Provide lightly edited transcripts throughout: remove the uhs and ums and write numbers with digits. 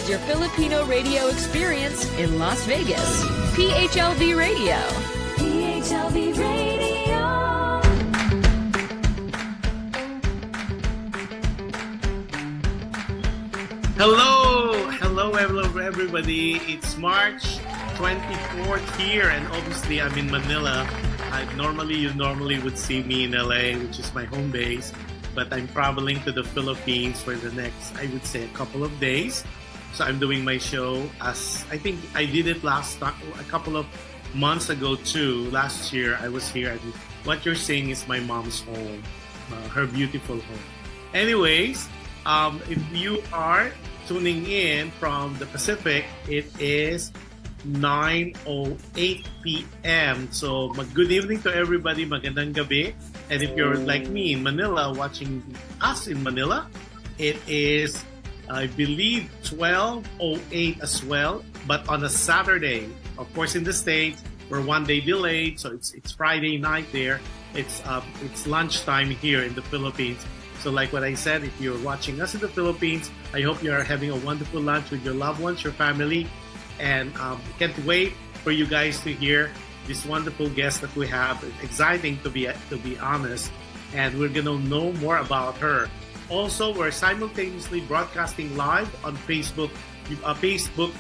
is your Filipino radio experience in Las Vegas. PHLV Radio. PHLV Radio. Hello everybody. It's March 24th here, and obviously I'm in Manila. You normally would see me in LA, which is my home base, but I'm traveling to the Philippines for the next, I would say, a couple of days. So I'm doing my show as I think I did it a couple of months ago too. Last year I was here, and what you're seeing is my mom's home, her beautiful home. Anyways, if you are tuning in from the Pacific, it is 9:08 p.m. So good evening to everybody, magandang gabi. And if you're like me in Manila, watching us in Manila, it is, I believe, 12:08 as well, but on a Saturday. Of course, in the States, we're one day delayed, so it's Friday night there. It's lunchtime here in the Philippines. So like what I said, if you're watching us in the Philippines, I hope you are having a wonderful lunch with your loved ones, your family, and can't wait for you guys to hear this wonderful guest that we have. It's exciting to be honest, and we're gonna know more about her. Also, we're simultaneously broadcasting live on Facebook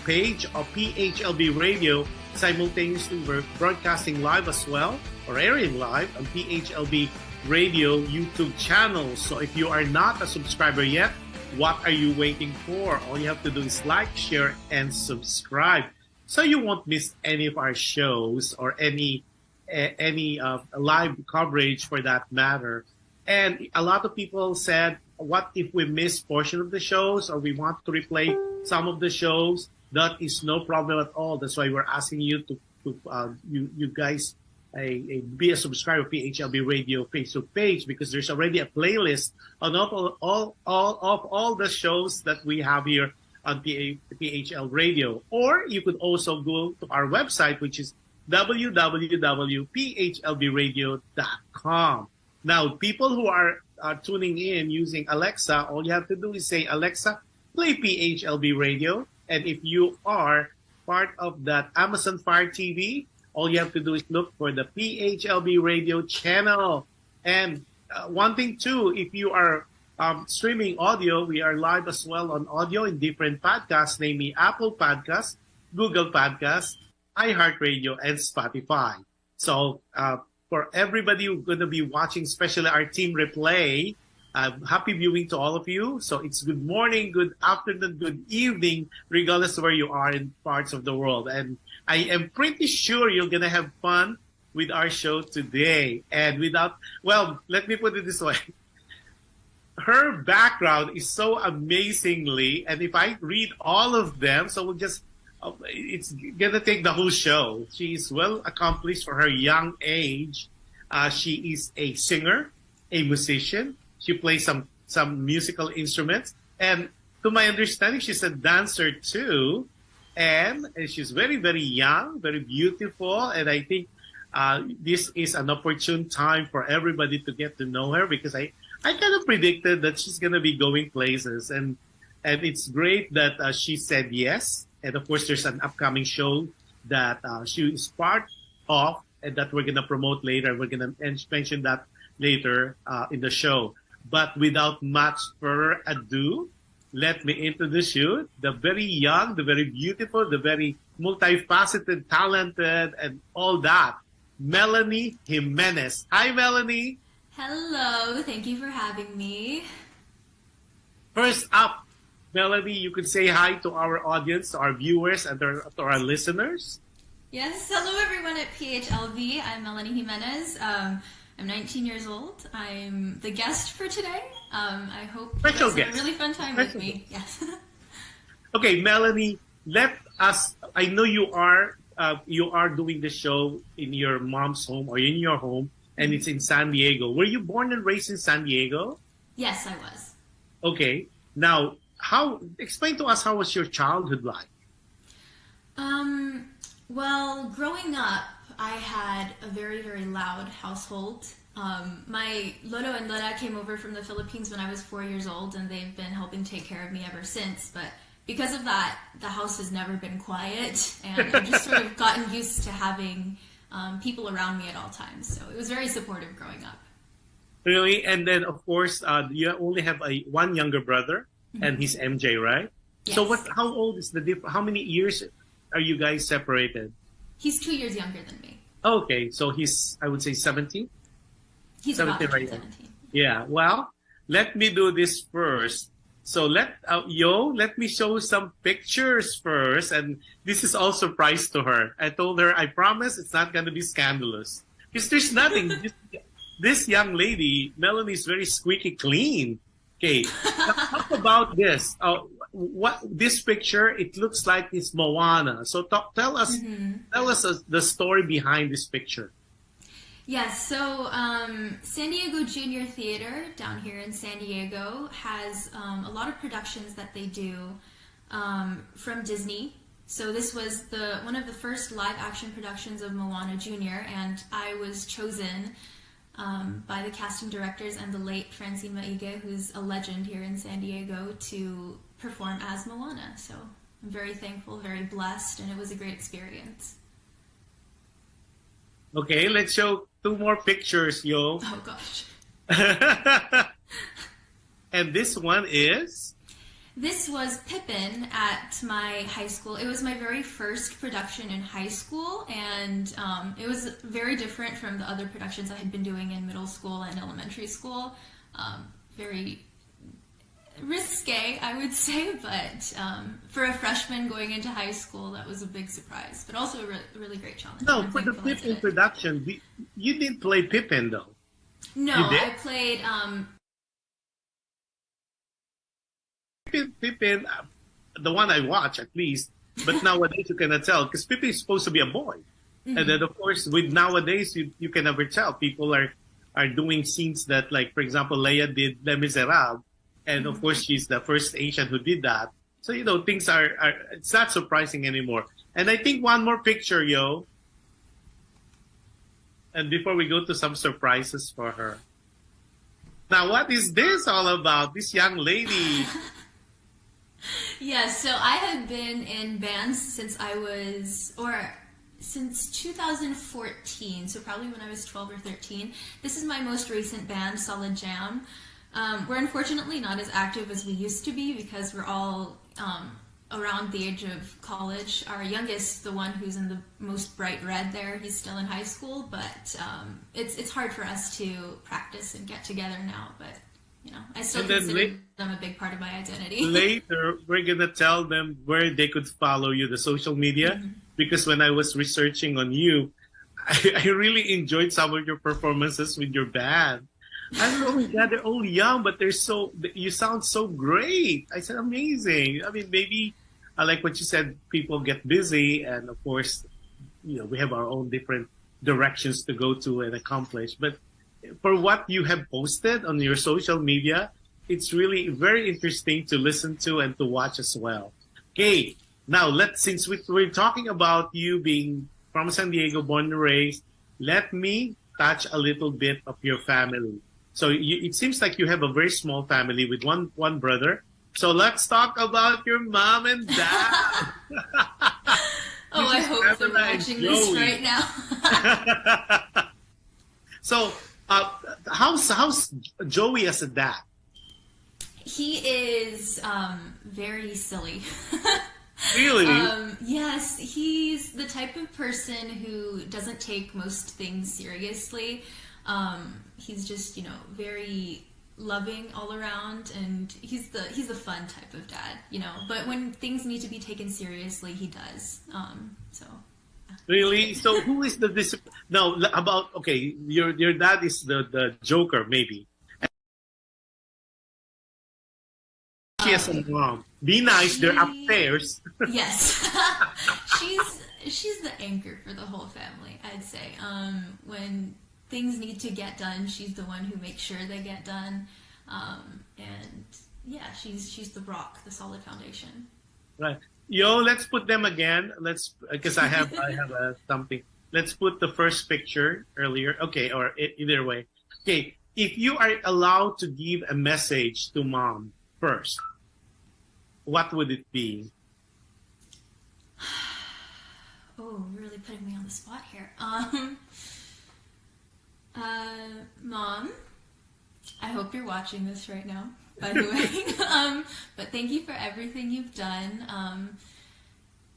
page of PHLV Radio. Simultaneously, we're broadcasting live as well, or airing live on PHLV Radio YouTube channel. So if you are not a subscriber yet, what are you waiting for? All you have to do is like, share, and subscribe, so you won't miss any of our shows or any live coverage for that matter. And a lot of people said, what if we miss portion of the shows or we want to replay some of the shows? That is no problem at all. That's why we're asking you to you guys be a subscriber of PHLB Radio Facebook page, because there's already a playlist on all the shows that we have here on PHL Radio. Or you could also go to our website, which is www.phlbradio.com. Now, people who are tuning in using Alexa, all you have to do is say, Alexa, play PHLB Radio. And if you are part of that Amazon Fire TV, all you have to do is look for the PHLB Radio channel. And one thing too, if you are streaming audio, we are live as well on audio in different podcasts, namely Apple Podcasts, Google Podcasts, iHeartRadio, and Spotify. So for everybody who's going to be watching, especially our team replay, happy viewing to all of you. So it's good morning, good afternoon, good evening, regardless of where you are in parts of the world. And I am pretty sure you're going to have fun with our show today. And let me put it this way. Her background is so amazingly, and if I read all of them, so it's going to take the whole show. She is well accomplished for her young age. She is a singer, a musician. She plays some musical instruments. And to my understanding, she's a dancer too. And she's very, very young, very beautiful. And I think this is an opportune time for everybody to get to know her, because I kind of predicted that she's going to be going places. And it's great that she said yes. And of course, there's an upcoming show that she is part of and that we're going to promote later. We're going to mention that later in the show. But without much further ado, let me introduce you, the very young, the very beautiful, the very multifaceted, talented, and all that, MELANIE Jimenez. Hi, MELANIE. Hello. Thank you for having me. First up, MELANIE, you could say hi to our audience, to our viewers, and to our listeners. Yes. Hello, everyone at PHLV. I'm MELANIE Jimenez. I'm 19 years old. I'm the guest for today. I hope you guys have a really fun time with me. Yes. Okay, MELANIE, I know you are doing the show in your mom's home or in your home, and it's in San Diego. Were you born and raised in San Diego? Yes, I was. Okay. Now, explain to us, how was your childhood like? Well, growing up, I had a very, very loud household. My Lolo and Lola came over from the Philippines when I was 4 years old, and they've been helping take care of me ever since. But because of that, the house has never been quiet, and I've just sort of gotten used to having people around me at all times. So it was very supportive growing up. Really? And then, of course, you only have one younger brother, and he's MJ, right? Yes. So how old is the difference? How many years are you guys separated? He's 2 years younger than me. Okay, so he's, I would say, 17? He's 17, about right? 17. Yeah, well, let me do this first. So let me show some pictures first. And this is all surprise to her. I told her, I promise it's not going to be scandalous. Because there's nothing. This young lady, Melanie, is very squeaky clean. Okay, talk about this. What this picture? It looks like it's Moana. So tell us the story behind this picture. Yes, so San Diego Junior Theater down here in San Diego has a lot of productions that they do from Disney. So this was one of the first live action productions of Moana Junior, and I was chosen by the casting directors and the late Francine Maige, who's a legend here in San Diego, to perform as Moana. So I'm very thankful, very blessed, and it was a great experience. Okay, let's show 2 more pictures, yo. Oh, gosh. And this one is? This was Pippin at my high school. It was my very first production in high school, and it was very different from the other productions I had been doing in middle school and elementary school. Very risque, I would say, but for a freshman going into high school, that was a big surprise, but also a really great challenge. No, for the Pippin production, you didn't play Pippin, though. No, I played... Pippin, the one I watch at least, but nowadays you cannot tell, because Pippin is supposed to be a boy. And then, of course, with nowadays, you can never tell. People are doing scenes that, like, for example, Leia did Les Miserables. And of course, she's the first Asian who did that. So, things are it's not surprising anymore. And I think one more picture, yo. And before we go to some surprises for her. Now, what is this all about? This young lady. Yes, so I have been in bands since since 2014, so probably when I was 12 or 13. This is my most recent band, Solid Jam. We're unfortunately not as active as we used to be because we're all around the age of college. Our youngest, the one who's in the most bright red there, he's still in high school, but it's hard for us to practice and get together now, but I still consider them a big part of my identity. Later, we're going to tell them where they could follow you, the social media, because when I was researching on you, I really enjoyed some of your performances with your band. I don't know, my God, they're all young, but you sound so great. I said, amazing. I mean, maybe, I like what you said, people get busy, and of course, we have our own different directions to go to and accomplish. But for what you have posted on your social media, it's really very interesting to listen to and to watch as well. Okay, now since we're talking about you being from San Diego, born and raised, let me touch a little bit of your family. So it seems like you have a very small family with one brother. So let's talk about your mom and dad. Oh, I hope they're watching this right now. So, how's Joey as a dad? He is very silly. Really? Yes, he's the type of person who doesn't take most things seriously. He's just, very loving all around, and he's the fun type of dad, But when things need to be taken seriously, he does. Really? So who is the discipline? No, your dad is the Joker, maybe. She has a mom. Be nice. They're upstairs. Yes, she's the anchor for the whole family, I'd say. When things need to get done, she's the one who makes sure they get done. And yeah, she's the rock, the solid foundation. Right. Yo, let's put them again. Because I have something. Let's put the first picture earlier. Okay, or either way. Okay, if you are allowed to give a message to mom first, what would it be? Oh, really putting me on the spot here. Mom, I hope you're watching this right now, by the way. But thank you for everything you've done.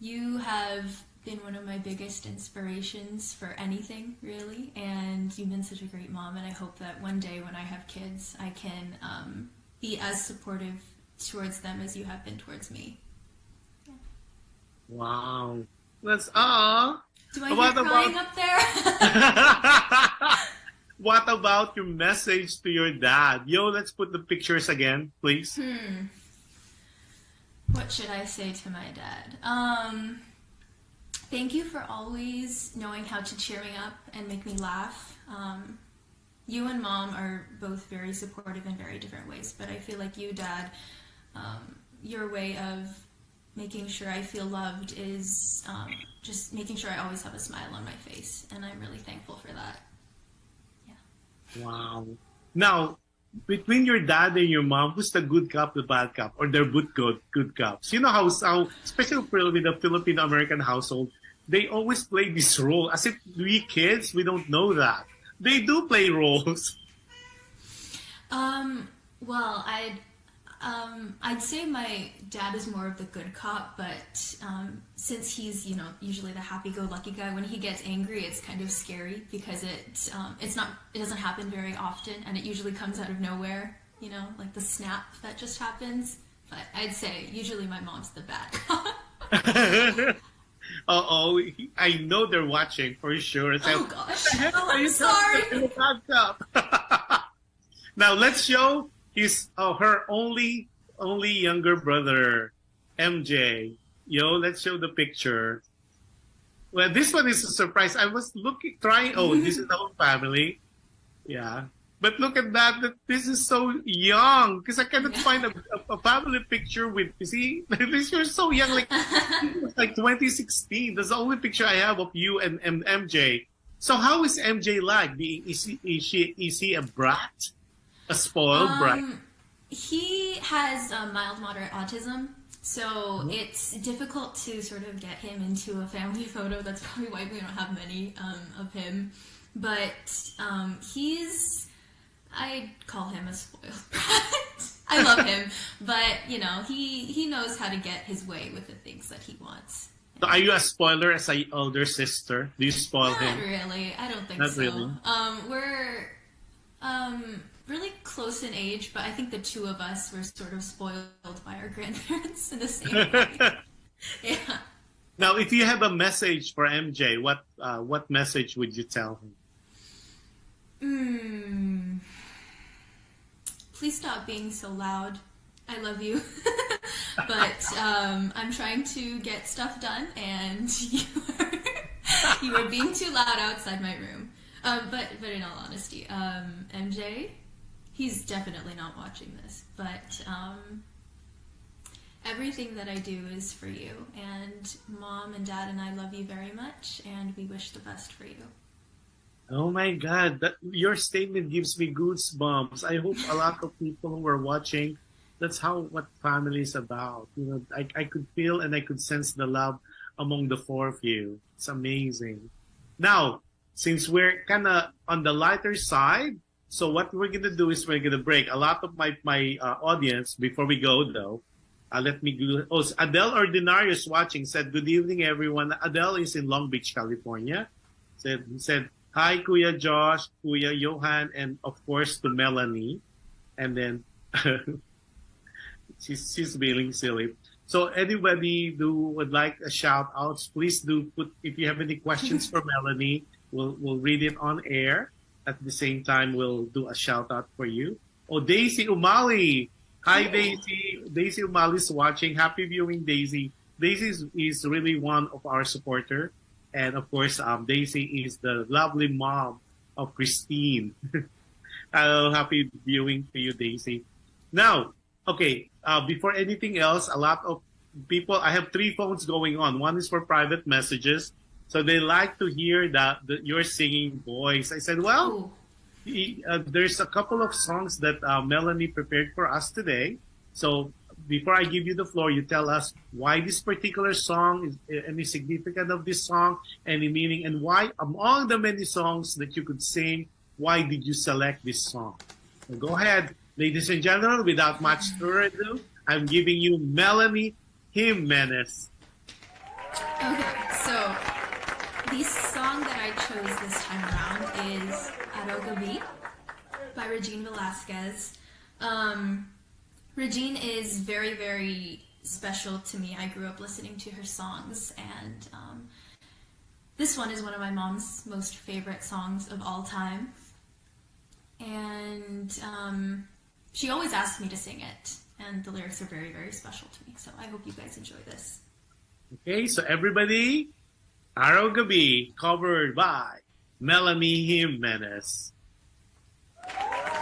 You have been one of my biggest inspirations for anything, really, and you've been such a great mom, and I hope that one day when I have kids, I can be as supportive towards them as you have been towards me. Yeah. Wow. That's all. Do I hear crying up there? What about your message to your dad? Yo, let's put the pictures again, please. What should I say to my dad? Thank you for always knowing how to cheer me up and make me laugh. You and Mom are both very supportive in very different ways, but I feel like you, Dad, your way of making sure I feel loved is just making sure I always have a smile on my face, and I'm really thankful for that. Yeah. Wow. Now, between your dad and your mom, who's the good cop, the bad cop, or they're both good cops? You know how especially with the Filipino-American household, they always play this role. As if we kids, we don't know that. They do play roles. Well, I'd say my dad is more of the good cop, but since he's, usually the happy-go-lucky guy, when he gets angry, it's kind of scary because it doesn't happen very often, and it usually comes out of nowhere, like the snap that just happens. But I'd say usually my mom's the bad cop. Uh-oh, I know they're watching for sure. Oh gosh, I'm sorry. Now let's show her only younger brother, MJ. Yo, let's show the picture. Well, this one is a surprise. I was trying. Oh, this is the whole family. Yeah. But look at that. This is so young. Because I cannot find a family picture with, you see, you're so young. Like 2016. That's the only picture I have of you and MJ. So how is MJ like? Is he a brat? A spoiled brat? He has mild, moderate autism. So it's difficult to sort of get him into a family photo. That's probably why we don't have many of him. But I'd call him a spoiled brat. I love him, but he knows how to get his way with the things that he wants. So are you a spoiler as an older sister? Do you spoil him? Not really. I don't think Not so. Really. We're really close in age, but I think the two of us were sort of spoiled by our grandparents in the same way. Yeah. Now, if you have a message for MJ, what message would you tell him? Please stop being so loud. I love you. But I'm trying to get stuff done, and you are being too loud outside my room. But in all honesty, MJ, he's definitely not watching this, but everything that I do is for you, and Mom and Dad and I love you very much, and we wish the best for you. Oh my God, your statement gives me goosebumps. I hope a lot of people who are watching, that's what family is about. I could feel and I could sense the love among the four of you. It's amazing. Now, since we're kind of on the lighter side, so what we're going to do is we're going to break. A lot of my audience, before we go though, let me go. Oh, Adele Ordinarius watching said, good evening everyone. Adele is in Long Beach, California. Said, hi, Kuya Josh, Kuya Johan, and of course to Melanie. And then she's being silly. So anybody who would like a shout outs, please do put, if you have any questions for Melanie, we'll read it on air. At the same time, we'll do a shout out for you. Oh, Daisy Umali. Hi, Daisy. Daisy Umali's watching. Happy viewing, Daisy. Daisy is really one of our supporters. And of course, Daisy is the lovely mom of Christine. Happy viewing to you, Daisy. Now, okay, before anything else, a lot of people, I have 3 phones going on. One is for private messages. So they like to hear that your singing voice. I said, well, there's a couple of songs that Melanie prepared for us today. So before I give you the floor, you tell us why this particular song, is any significance of this song, any meaning, and why among the many songs that you could sing, why did you select this song? So go ahead, ladies and gentlemen, without much further ado, I'm giving you Melanie Jimenez. Okay, so the song that I chose this time around is Arogabi by Regine Velasquez. Regine is very, very special to me. I grew up listening to her songs, and this one is one of my mom's most favorite songs of all time. And she always asks me to sing it, and the lyrics are very, very special to me. So I hope you guys enjoy this. Okay, so everybody, Arogabi, covered by Melanie Jimenez. Para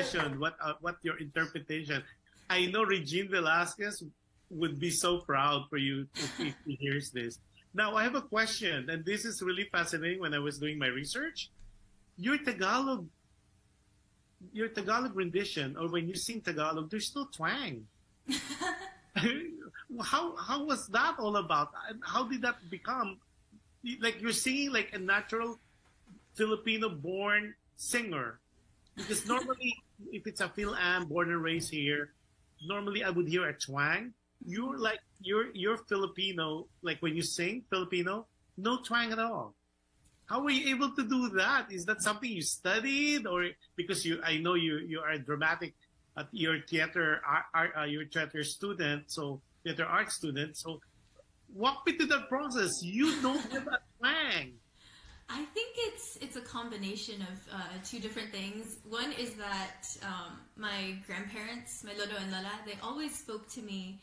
expression, what your interpretation. I know Regine Velasquez would be so proud for you if he hears this. Now, I have a question, and this is really fascinating when I was doing my research. Your Tagalog rendition, or when you sing Tagalog, there's no twang. How was that all about? How did that become? Like you're singing like a natural Filipino-born singer. Because normally, if it's a Phil-Am, born and raised here, normally I would hear a twang. You're Filipino, like when you sing Filipino, no twang at all. How were you able to do that? Is that something you studied, or because I know you are a dramatic, your theater student, so theater art student. So walk me through that process. You don't have a twang. I think it's a combination of two different things. One is that my grandparents, my lolo and lola, they always spoke to me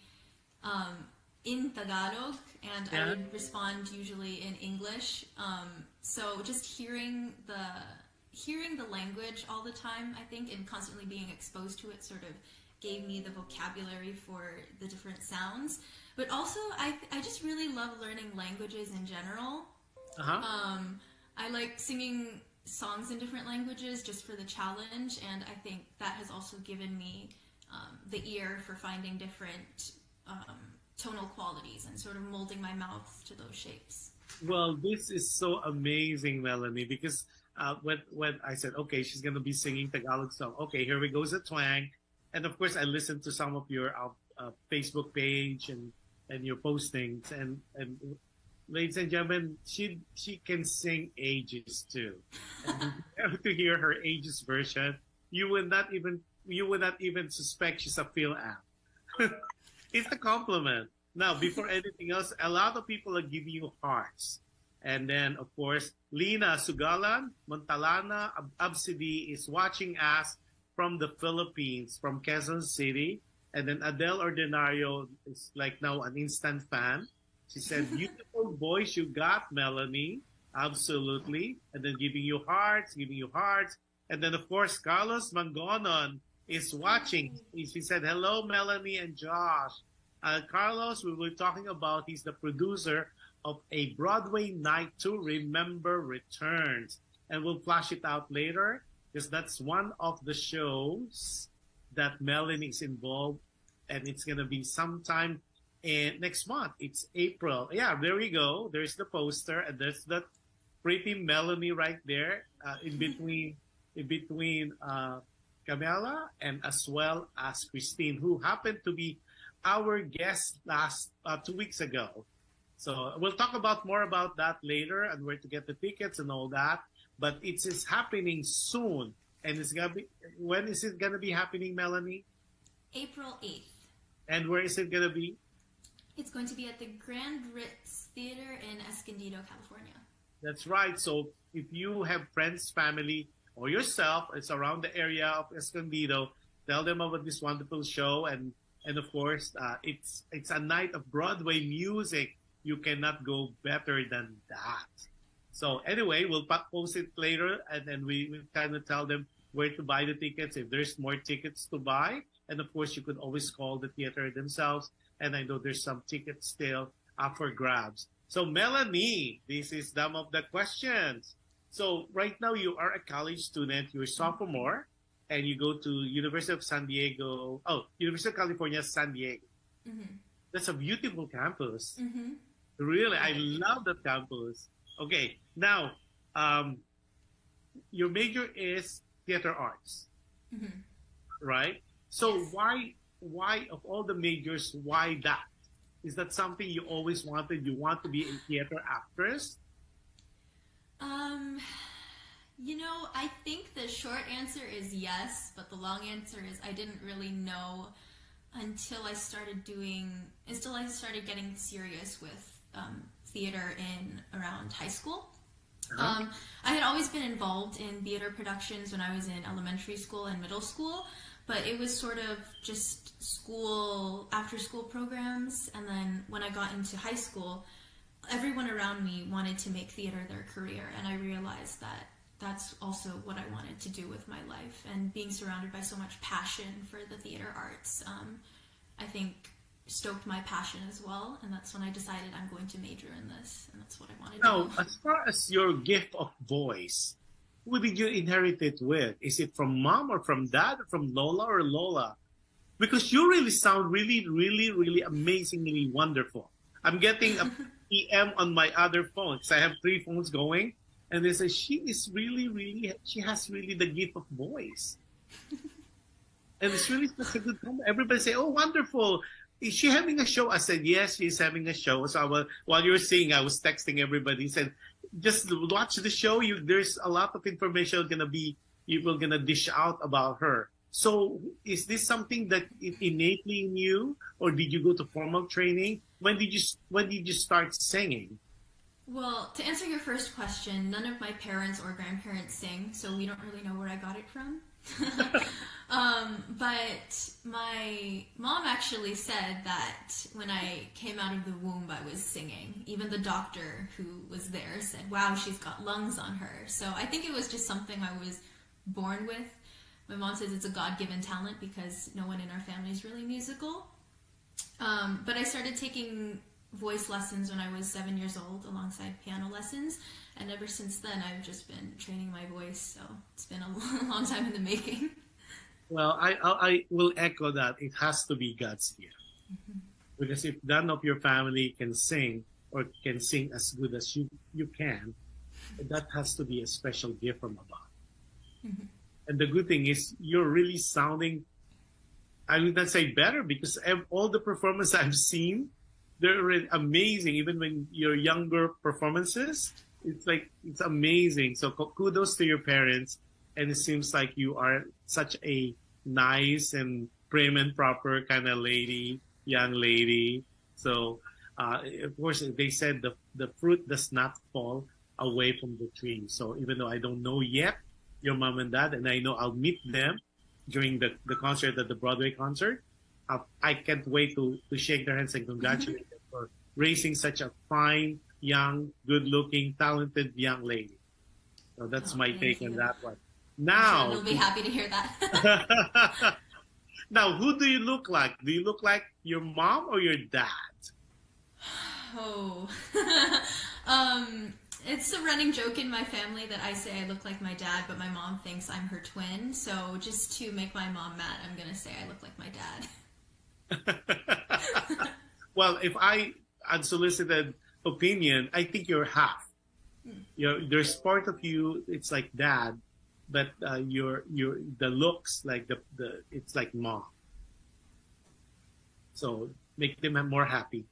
in Tagalog, and I would respond usually in English. So just hearing the language all the time, I think, and constantly being exposed to it sort of gave me the vocabulary for the different sounds. But also, I just really love learning languages in general. I like singing songs in different languages just for the challenge, and I think that has also given me the ear for finding different tonal qualities and sort of molding my mouth to those shapes. Well, this is so amazing, Melanie, because when I said, okay, she's going to be singing Tagalog song, okay, here we goes a twang. And of course, I listened to some of your Facebook page and your postings, and ladies and gentlemen, she can sing Ages too. And to hear her Ages version, you would not even suspect she's a Phil-Am. It's a compliment. Now, before anything else, a lot of people are giving you hearts. And then, of course, Lina Sugalan Montalana Absidi is watching us from the Philippines, from Quezon City. And then Adele Ordinario is like now an instant fan. She said, beautiful voice you got, Melanie. Absolutely. And then giving you hearts. And then, of course, Carlos Mangonon is watching. He said, hello, Melanie and Josh. Carlos, we were talking about, he's the producer of a Broadway Night to Remember Returns. And we'll flash it out later, because that's one of the shows that Melanie is involved. And it's going to be sometime next month. It's April. Yeah, there we go. There's the poster, and there's that pretty Melanie right there in between Camila and as well as Christine, who happened to be our guest last 2 weeks ago. So we'll talk about more about that later and where to get the tickets and all that. But it is happening soon, and it's gonna be. When is it gonna be happening, Melanie? April 8th. And where is it gonna be? It's going to be at the Grand Ritz Theater in Escondido, California. That's right. So if you have friends, family, or yourself, it's around the area of Escondido, tell them about this wonderful show. And of course, it's a night of Broadway music. You cannot go better than that. So anyway, we'll post it later, and then we kind of tell them where to buy the tickets, if there's more tickets to buy. And of course, you could always call the theater themselves. And I know there's some tickets still up for grabs. So Melanie, this is some of the questions. So right now you are a college student, you're a sophomore, and you go to University of California, San Diego. Mm-hmm. That's a beautiful campus. Mm-hmm. Really, I love that campus. Okay, now, your major is theater arts, mm-hmm. right? So yes. Why of all the majors, why that? Is that something you always wanted? You want to be a theater actress? I think the short answer is yes, but the long answer is I didn't really know until I started getting serious with theater in around high school. Uh-huh. I had always been involved in theater productions when I was in elementary school and middle school, but it was sort of just after school programs. And then when I got into high school, everyone around me wanted to make theater their career, and I realized that that's also what I wanted to do with my life. And being surrounded by so much passion for the theater arts, I think stoked my passion as well. And that's when I decided I'm going to major in this. And that's what I wanted to do. Now, as far as your gift of voice, who did you inherit it with? Is it from mom or from dad or from Lola or Lola? Because you really sound really, really, really amazingly wonderful. I'm getting a PM on my other phone because I have 3 phones going. And they say, she is really, really, she has really the gift of voice. And it's really such a good moment. Everybody say, oh, wonderful. Is she having a show? I said, yes, she's having a show. So while you were singing, I was texting everybody. Said, just watch the show. There's a lot of information you're gonna dish out about her. So is this something that is innately in you, or did you go to formal training? When did you start singing? Well, to answer your first question, none of my parents or grandparents sing, so we don't really know where I got it from. But my mom actually said that when I came out of the womb, I was singing. Even the doctor who was there said, wow, she's got lungs on her. So I think it was just something I was born with. My mom says it's a God-given talent because no one in our family is really musical. But I started taking voice lessons when I was 7 years old alongside piano lessons. And ever since then, I've just been training my voice. So it's been a long time in the making. Well, I will echo that. It has to be God's gift. Mm-hmm. Because if none of your family can sing or can sing as good as you can, that has to be a special gift from above. Mm-hmm. And the good thing is you're really sounding, I would not say better, because all the performances I've seen, they're amazing. Even when your younger performances, it's amazing. So kudos to your parents. And it seems like you are such a nice and prim and proper kind of young lady. So, of course, they said the fruit does not fall away from the tree. So even though I don't know yet your mom and dad, and I know I'll meet them during the concert at the Broadway concert, I can't wait to shake their hands and congratulate them for raising such a fine, young, good-looking, talented young lady. So that's my take on that one. Now, we'll be happy to hear that. Now, who do you look like? Do you look like your mom or your dad? Oh, it's a running joke in my family that I say I look like my dad, but my mom thinks I'm her twin. So just to make my mom mad, I'm going to say I look like my dad. Well, if unsolicited opinion, I think you're half. There's part of you, it's like dad, but the looks like it's like mom. So make them more happy.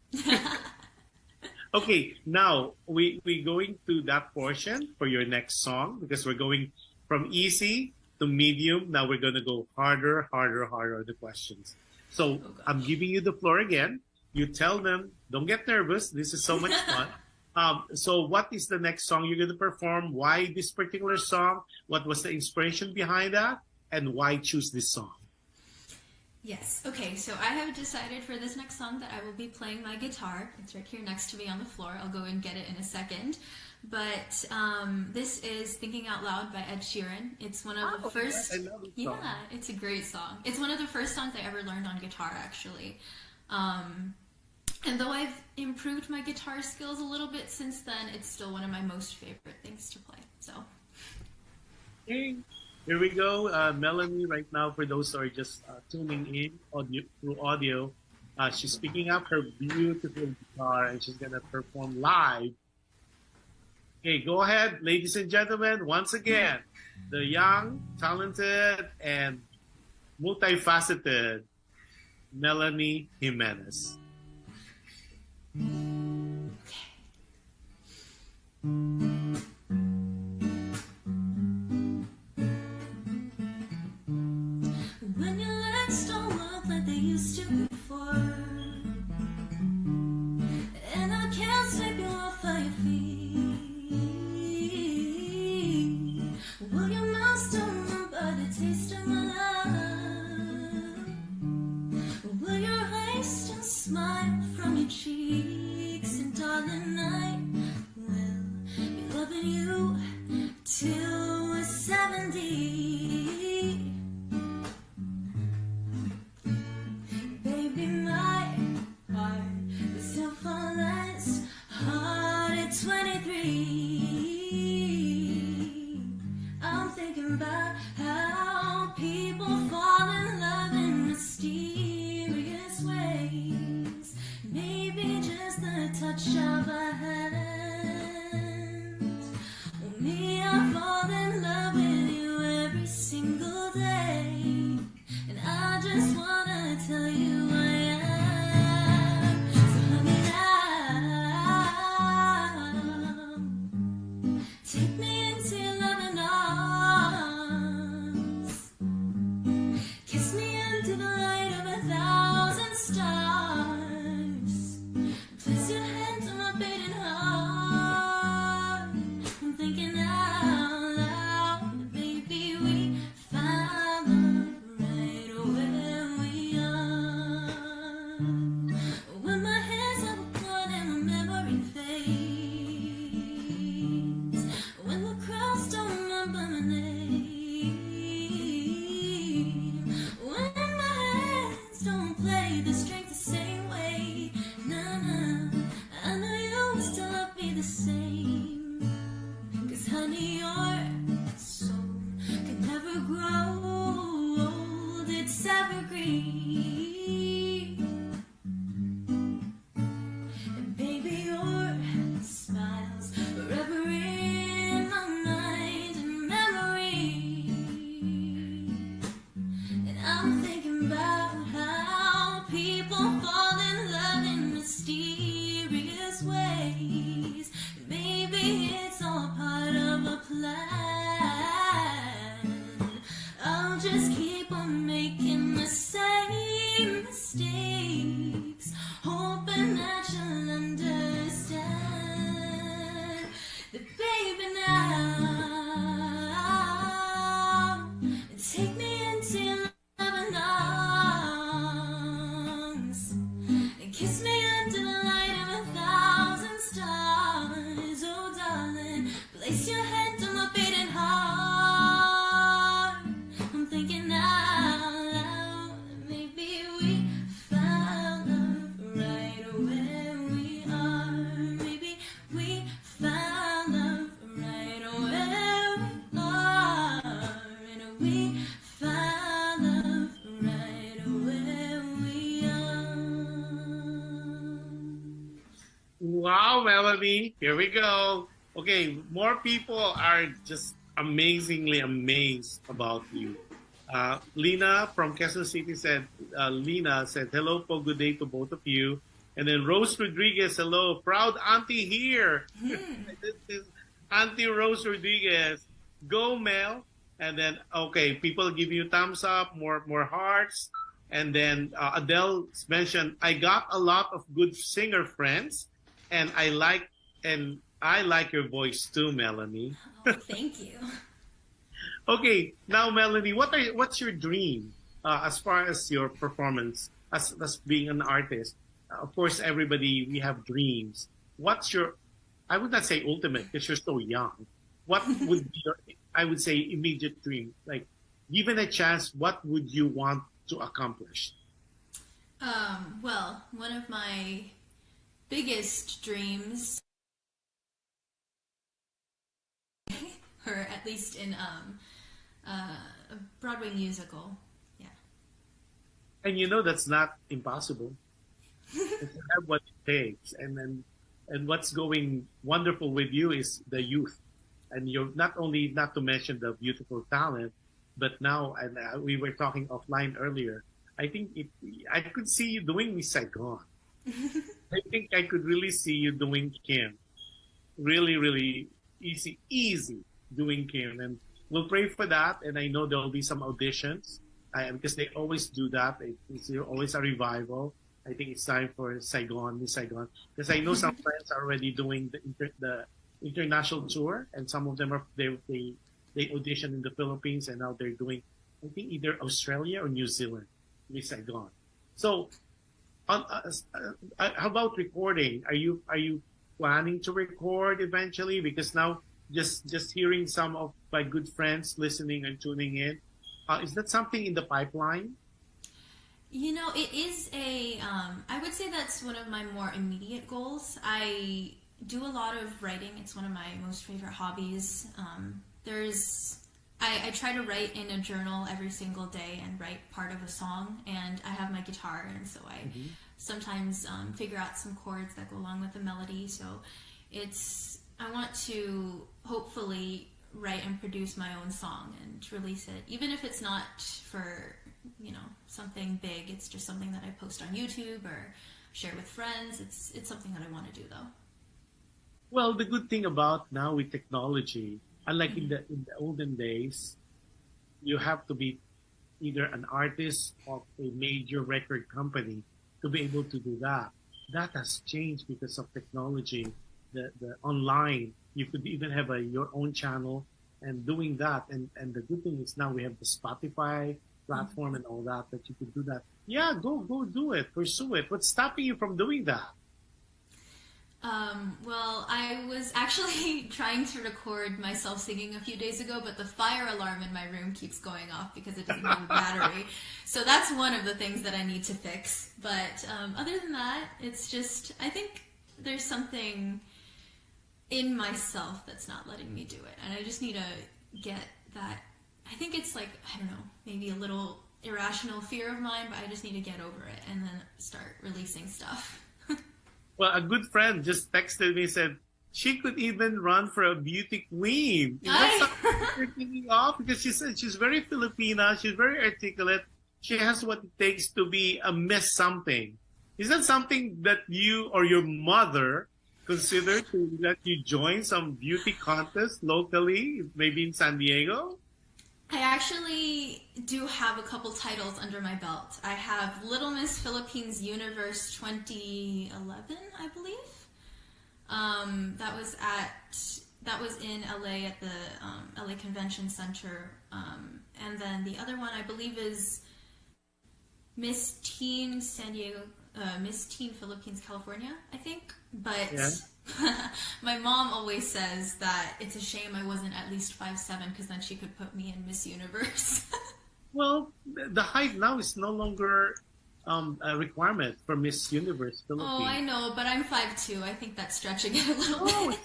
Okay, now we going to that portion for your next song, because we're going from easy to medium. Now we're going to go harder the questions. So I'm giving you the floor again. You tell them, don't get nervous. This is so much fun. So what is the next song you're going to perform? Why this particular song? What was the inspiration behind that? And why choose this song? Yes. Okay, so I have decided for this next song that I will be playing my guitar. It's right here next to me on the floor. I'll go and get it in a second. But this is Thinking Out Loud by Ed Sheeran. It's one of the first... I love this song. Yeah, it's a great song. It's one of the first songs I ever learned on guitar, actually. And though I've improved my guitar skills a little bit since then, it's still one of my most favorite things to play. So, okay, here we go. Melanie, right now, for those who are just tuning in through audio, she's picking up her beautiful guitar and she's gonna perform live. Okay, go ahead, ladies and gentlemen. Once again, the young, talented, and multifaceted Melanie Jimenez. When your legs don't work like they used to before, and I can't sweep you off of your feet, will your mouth still remember the taste of my love? Will your eyes still smile from your cheeks? And darling, I will be loving you till touch of a hand. Oh, me, I fall in love with you every single day, and I just wanna tell you I am. So honey, now take me into your loving arms. Kiss me under the light of 1,000 stars. Place your hand on my beating heart. I'm thinking out loud, baby, we found love right where we are. When my hands are gone and my memory fades, when the crowds don't remember my name, when my hands don't play the strings the same way, nah, I know you will still be the same. 'Cause honey, your soul can never grow old, it's evergreen. And baby, your smile's forever in my mind and memory. And I'm thinking about how people fall in love in mysterious ways. Maybe it's all part of a plan. I'll just keep on making the same mistakes, hoping that you'll understand that, baby, now take me into your loving arms and kiss me under the light of 1,000 stars. Oh, darling, place your hand on my beating heart. I'm thinking out loud, maybe we found love right where we are. Maybe we found love right where we are. And we found love right where we are. Wow, Melanie. Here we go. Okay, more people are just amazingly amazed about you. Lina from Quezon City said, Lina said, hello po, good day to both of you. And then Rose Rodriguez, hello, proud auntie here. This is Auntie Rose Rodriguez. Go, Mel. And then, okay, people give you thumbs up, more hearts. And then Adele mentioned, I got a lot of good singer friends, and I like your voice too, Melanie. Oh, thank you. Okay, now Melanie, what's your dream as far as your performance as being an artist? Of course, everybody, we have dreams. What's your, I would not say ultimate because you're so young. What would be your, I would say, immediate dream? Like, given a chance, what would you want to accomplish? Well, one of my biggest dreams, or at least in a Broadway musical, yeah. And you know that's not impossible. You have what it takes, and what's going wonderful with you is the youth, and you're not to mention the beautiful talent, but now, and we were talking offline earlier. I think I could see you doing Miss Saigon. I think I could really see you doing Kim. Really, really easy doing Kim, and we'll pray for that. And I know there will be some auditions because they always do that. It's always a revival. I think it's time for Saigon, Miss Saigon, because I know some friends are already doing the international tour, and some of them they audition in the Philippines, and now they're doing, I think, either Australia or New Zealand, Miss Saigon. So, how about recording? Are you planning to record eventually? Because now, just hearing some of my good friends listening and tuning in, is that something in the pipeline? You know, it is I would say that's one of my more immediate goals. I do a lot of writing. It's one of my most favorite hobbies. I try to write in a journal every single day and write part of a song, and I have my guitar, and so I sometimes figure out some chords that go along with the melody. So I want to hopefully write and produce my own song and release it, even if it's not for, something big. It's just something that I post on YouTube or share with friends. It's something that I want to do, though. Well, the good thing about now with technology, unlike in the olden days, you have to be either an artist of a major record company to be able to do that. That has changed because of technology. The online, you could even have your own channel and doing that. And the good thing is now we have the Spotify platform and all that you could do that. Yeah, go do it, pursue it. What's stopping you from doing that? Well, I was actually trying to record myself singing a few days ago, but the fire alarm in my room keeps going off because it doesn't have a battery. So that's one of the things that I need to fix. But other than that, it's just, I think there's something in myself that's not letting me do it. And I just need to get that. I think it's like, I don't know, maybe a little irrational fear of mine, but I just need to get over it and then start releasing stuff. Well, a good friend just texted me and said she could even run for a beauty queen. That's something you're thinking of, because she said she's very Filipina, she's very articulate, she has what it takes to be a Miss something. Is that something that you or your mother consider to let you join some beauty contest locally, maybe in San Diego? I actually do have a couple titles under my belt. I have Little Miss Philippines Universe 2011, I believe. That was in LA at the LA Convention Center. And then the other one I believe is Miss Teen San Diego, Miss Teen Philippines California, I think. But yeah. My mom always says that it's a shame I wasn't at least 5'7", because then she could put me in Miss Universe. Well, the height now is no longer a requirement for Miss Universe Philippines. Oh, I know, but I'm 5'2". I think that's stretching it a little bit.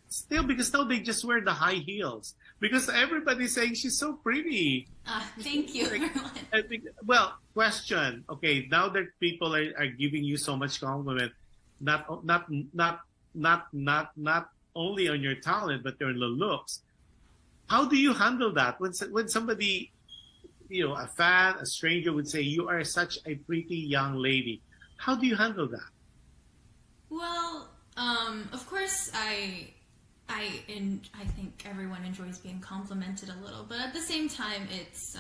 Still, because now they just wear the high heels. Because everybody's saying she's so pretty. Thank you, everyone. Well, question. Okay, now that people are giving you so much compliment, not only on your talent but on the looks. How do you handle that when somebody, a fan, a stranger would say you are such a pretty young lady? How do you handle that? Well, of course I think everyone enjoys being complimented a little, but at the same time, it's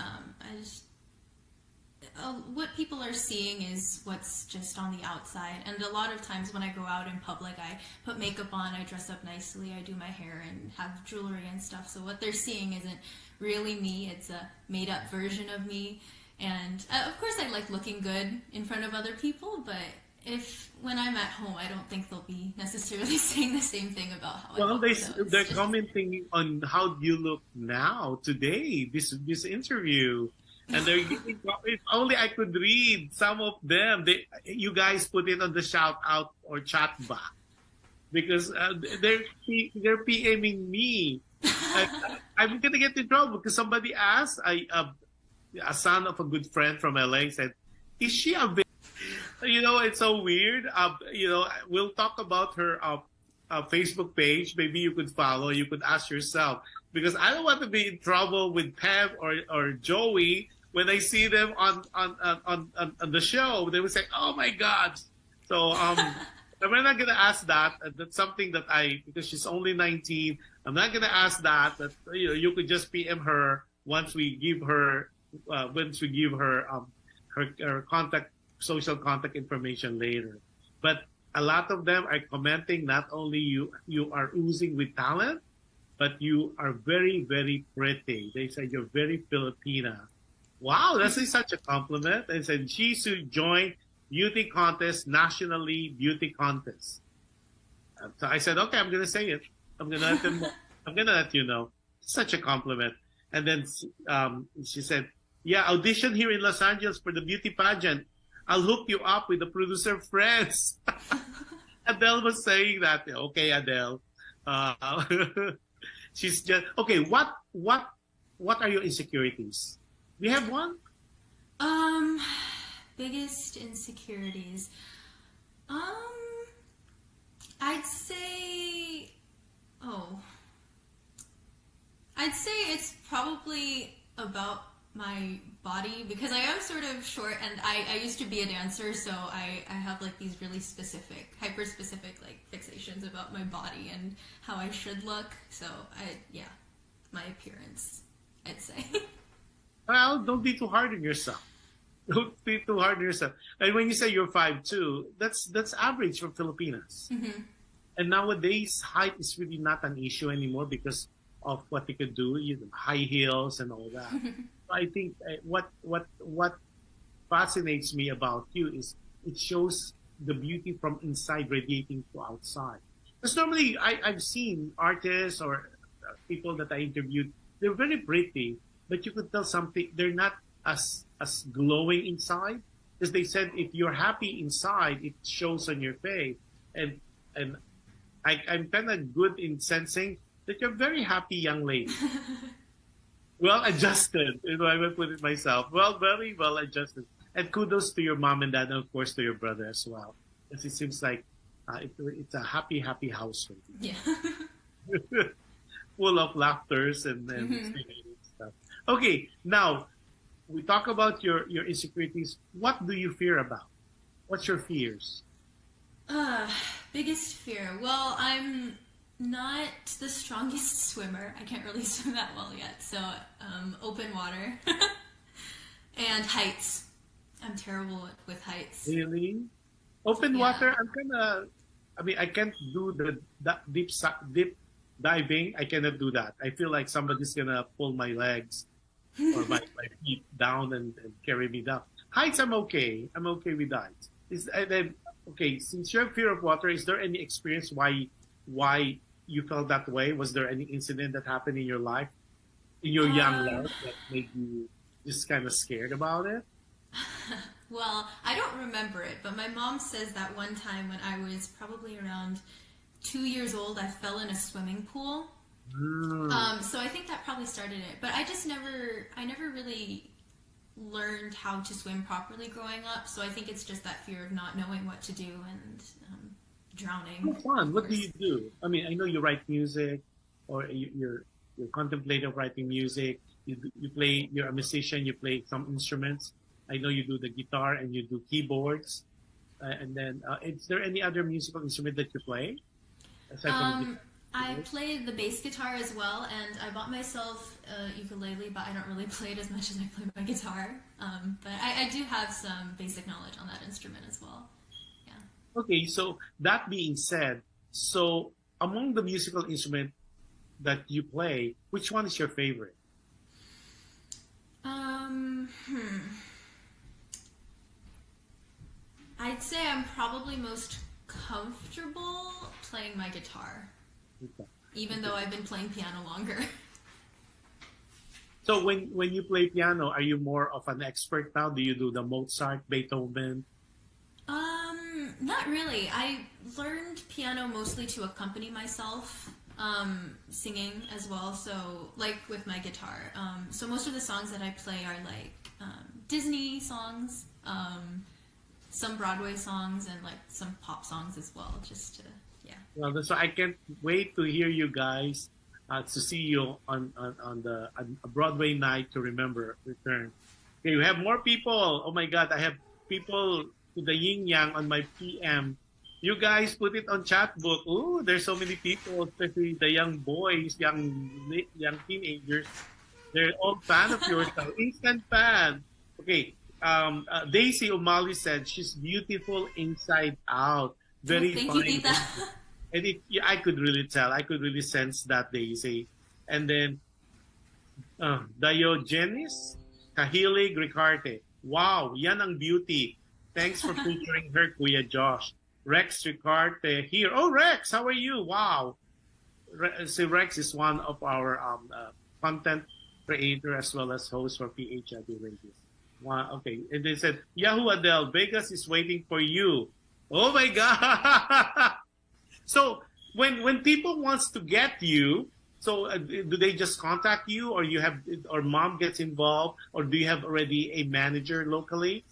what people are seeing is what's just on the outside. And a lot of times when I go out in public, I put makeup on, I dress up nicely, I do my hair and have jewelry and stuff. So what they're seeing isn't really me, it's a made-up version of me. And of course I like looking good in front of other people, but when I'm at home, I don't think they'll be necessarily saying the same thing about how I look. Well, they're commenting on how you look now, today, this interview. And they're giving, if only I could read some of them. You guys put it on the shout out or chat box, because they're PMing me. I'm gonna get in trouble because somebody asked. A son of a good friend from LA said, "Is she a?" It's so weird. We'll talk about her Facebook page. Maybe you could follow. You could ask yourself, because I don't want to be in trouble with Pam or Joey when I see them on the show. They would say, "Oh my God!" So we're not gonna ask that. That's something that because she's only 19. I'm not gonna ask that. That you could just PM her once we give her her social contact information later. But a lot of them are commenting. Not only you are oozing with talent, but you are very, very pretty. They say you're very Filipina. Wow, that's such a compliment. They said she should join beauty contest, nationally beauty contest. So I said, okay, I'm going to say it. I'm going to let you know. Such a compliment. And then she said, yeah, audition here in Los Angeles for the beauty pageant. I'll hook you up with the producer friends. Adele was saying that. Okay, Adele. She's just okay. What are your insecurities? Do you have one? Biggest insecurities. I'd say, I'd say it's probably about my body, because I am sort of short, and I used to be a dancer, so I have like these really specific, hyper specific like fixations about my body and how I should look. So my appearance, I'd say. Well, don't be too hard on yourself. Don't be too hard on yourself. And when you say you're 5'2", that's average for Filipinas. Mm-hmm. And nowadays, height is really not an issue anymore because of what they could do, high heels and all that. So I think what fascinates me about you is it shows the beauty from inside radiating to outside. Because normally I've seen artists or people that I interviewed, they're very pretty, but you could tell something, they're not as glowing inside. Because they said if you're happy inside, it shows on your face. And I'm kind of good in sensing that you're a very happy young lady. Well adjusted, I will put it myself. Well, very well adjusted. And kudos to your mom and dad, and of course to your brother as well. Because it seems like it's a happy household. Yeah. Full of laughters and stuff. Okay, now we talk about your insecurities. What do you fear about? What's your fears? Biggest fear. Well, I'm not the strongest swimmer. I can't really swim that well yet. So, open water and heights. I'm terrible with heights. Really? Open water? I can't do the deep diving. I cannot do that. I feel like somebody's gonna pull my legs or my feet down and carry me down. Heights, I'm okay. I'm okay with heights. Okay, since you have fear of water, is there any experience why you felt that way? Was there any incident that happened in your life, in your young life, that made you just kind of scared about it? Well, I don't remember it, but my mom says that one time when I was probably around 2 years old, I fell in a swimming pool. So I think that probably started it. But I never really learned how to swim properly growing up. So I think it's just that fear of not knowing what to do and drowning. Oh, fun. What do you do? I mean, I know you write music, or you're contemplative writing music. You play. You're a musician. You play some instruments. I know you do the guitar and you do keyboards. And then, is there any other musical instrument that you play? Aside from I play the bass guitar as well, and I bought myself a ukulele, but I don't really play it as much as I play my guitar. But I do have some basic knowledge on that instrument as well. Yeah. Okay, so that being said, so among the musical instrument that you play, which one is your favorite? I'd say I'm probably most comfortable playing my guitar. Okay. Even though I've been playing piano longer. So when you play piano, are you more of an expert now? Do you do the Mozart, Beethoven? Not really. I learned piano mostly to accompany myself, singing as well. So like with my guitar. So most of the songs that I play are like Disney songs, some Broadway songs, and like some pop songs as well, just to. Well, so I can't wait to hear you guys, to see you on a Broadway night to remember return. Okay, we have more people. Oh my God, I have people to the yin yang on my PM. You guys put it on chat book. Ooh, there's so many people, especially the young boys, young teenagers. They're all fan of yours now. Instant fan. Okay, Daisy O'Malley said she's beautiful inside out. Very Thank fine. you, Tita. And I could really tell. I could really sense that, Daisy. And then, Diogenes Kahilig Ricarte. Wow, yan ang beauty. Thanks for featuring her, Kuya Josh. Rex Ricarte here. Oh, Rex, how are you? Wow. So Rex is one of our content creator as well as host for PHLV Radio. Wow, okay. And they said, Yahoo Adele, Vegas is waiting for you. Oh my God. So when people wants to get you, so do they just contact you, or mom gets involved, or do you have already a manager locally?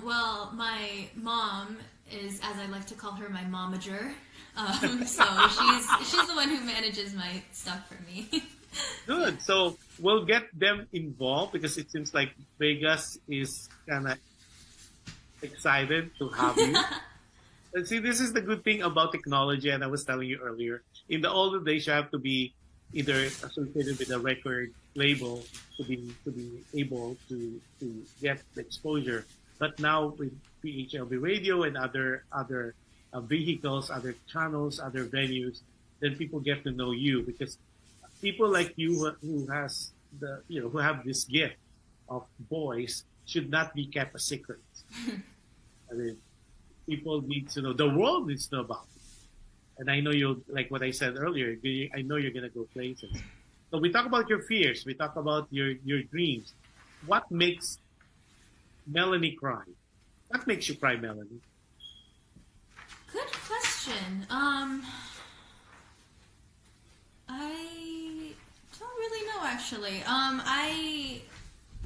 Well, my mom is, as I like to call her, my momager. So she's the one who manages my stuff for me. Good. So we'll get them involved because it seems like Vegas is kind of excited to have you. And see, this is the good thing about technology, and I was telling you earlier. In the older days, you have to be either associated with a record label to be able to get the exposure. But now with PHLV radio and other vehicles, other channels, other venues, then people get to know you because people like you who has who have this gift of voice should not be kept a secret. I mean, people need to know. The world needs to know about it. And I know you, like what I said earlier, I know you're going to go places. So we talk about your fears. We talk about your dreams. What makes Melanie cry? What makes you cry, Melanie? Good question. I don't really know, actually. I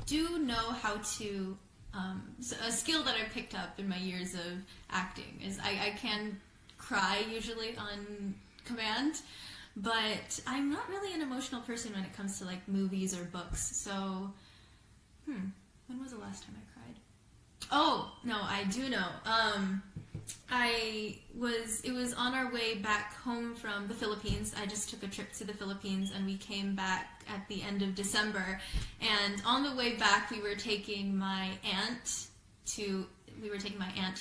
do know how to... a skill that I picked up in my years of acting is I can cry usually on command, but I'm not really an emotional person when it comes to like movies or books. So, when was the last time I cried? Oh, no, I do know. It was on our way back home from the Philippines. I just took a trip to the Philippines and we came back at the end of December. And on the way back, we were taking my aunt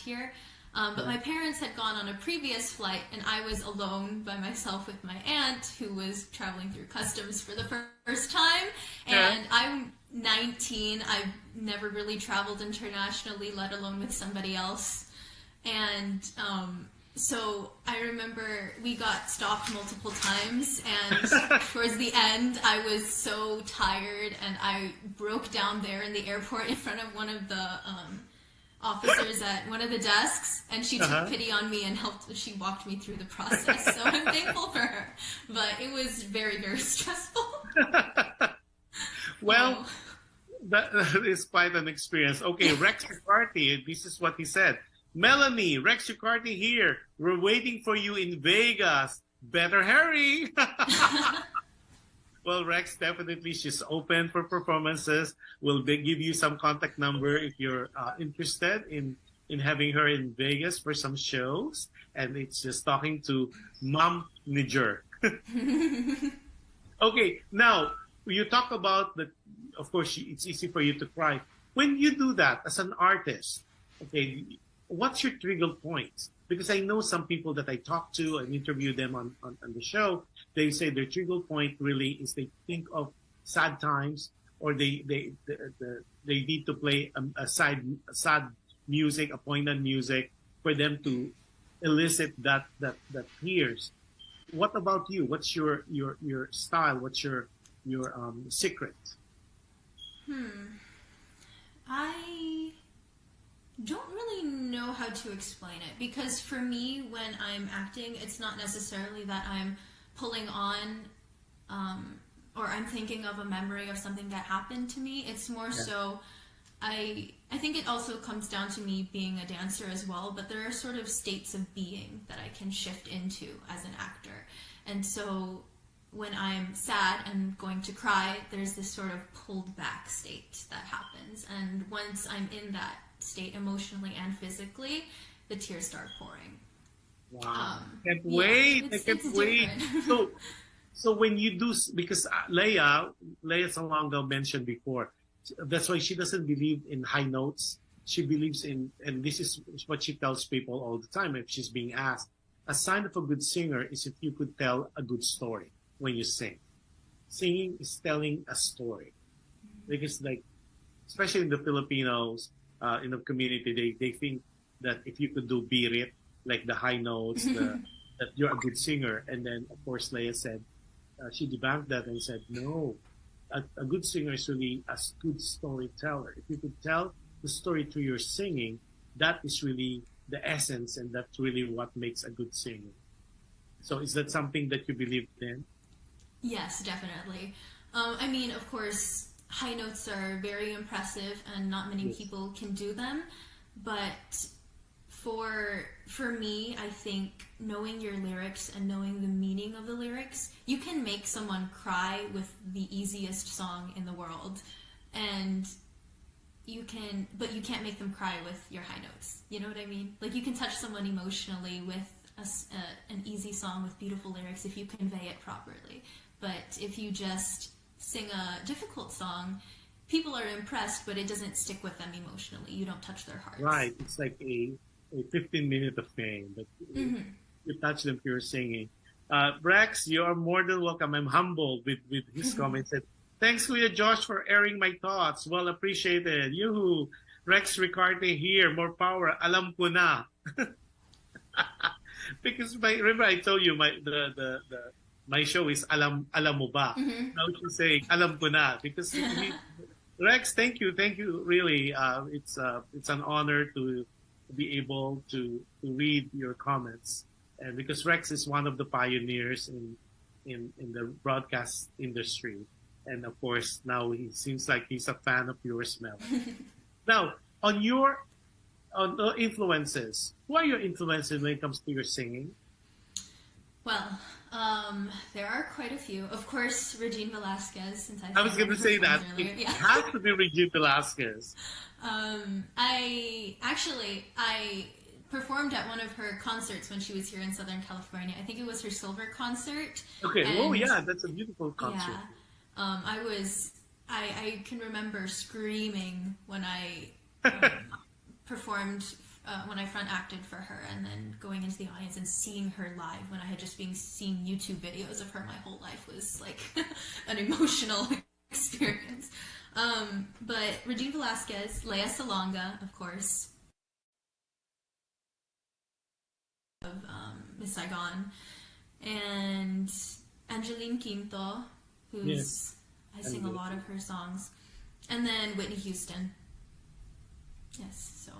here. But my parents had gone on a previous flight and I was alone by myself with my aunt who was traveling through customs for the first time. And I'm 19. I've never really traveled internationally, let alone with somebody else. And so I remember we got stopped multiple times, and towards the end I was so tired and I broke down there in the airport in front of one of the officers at one of the desks, and she took pity on me and she walked me through the process. So I'm thankful for her, but it was very, very stressful. Well, that is quite an experience. Okay, Rex McCarthy, this is what he said. Melanie, Rex McCarthy here. We're waiting for you in Vegas. Better hurry. Well, Rex, definitely she's open for performances. We'll give you some contact number if you're interested in having her in Vegas for some shows. And it's just talking to Mom Niger. Okay, now you talk about of course, it's easy for you to cry. When you do that as an artist, okay, what's your trigger point? Because I know some people that I talk to and interview them on the show, they say their trigger point really is they think of sad times, or they need to play a sad music, a poignant music for them to elicit that tears. What about you? What's your style? What's your secret? I don't really know how to explain it, because for me, when I'm acting, it's not necessarily that I'm pulling on or I'm thinking of a memory of something that happened to me. It's more so I think it also comes down to me being a dancer as well, but there are sort of states of being that I can shift into as an actor. And so when I'm sad and going to cry, there's this sort of pulled back state that happens. And once I'm in that state emotionally and physically, the tears start pouring. Wow. Can't wait. I can't wait. So when you do, because Leia Salonga mentioned before, that's why she doesn't believe in high notes. She believes in, and this is what she tells people all the time if she's being asked, a sign of a good singer is if you could tell a good story when you sing. Singing is telling a story. Because like, especially in the Filipinos, in the community, they think that if you could do birit, like the high notes, that you're a good singer. And then, of course, Leia said, she debunked that and said, no, a good singer is really a good storyteller. If you could tell the story through your singing, that is really the essence, and that's really what makes a good singer. So is that something that you believe in? Yes, definitely. I mean, of course, high notes are very impressive and not many people can do them. but for me, I think knowing your lyrics and knowing the meaning of the lyrics, you can make someone cry with the easiest song in the world, and but you can't make them cry with your high notes. You know what I mean? Like, you can touch someone emotionally with an easy song with beautiful lyrics if you convey it properly. But if you just sing a difficult song, people are impressed, but it doesn't stick with them emotionally. You don't touch their hearts. Right. It's like a 15-minute of fame, but you touch them pure singing. Rex, you are more than welcome. I'm humbled with his comments. Thanks, Kuya Josh, for airing my thoughts. Well appreciated. Yoo-hoo. Rex Ricarte here. More power. Alam ko na. Because remember I told you my show is Alam Mo Ba. Now she's saying Alam ko na, because Rex, thank you, really. It's an honor to be able to read your comments, and because Rex is one of the pioneers in the broadcast industry, and of course now he seems like he's a fan of yours, Mel. Now, on the influences, who are your influences when it comes to your singing? Well, there are quite a few. Of course, Regine Velasquez, since I was going to say that. Earlier. It has to be Regine Velasquez. I performed at one of her concerts when she was here in Southern California. I think it was her silver concert. Okay. Oh, yeah, that's a beautiful concert. Yeah. I can remember screaming when I performed, when I front acted for her, and then going into the audience and seeing her live when I had just been seeing YouTube videos of her my whole life was like an emotional experience. But Regine Velasquez, Lea Salonga, of course, of Miss Saigon, and Angeline Quinto, who's I sing a lot of her songs, and then Whitney Houston. Yes, so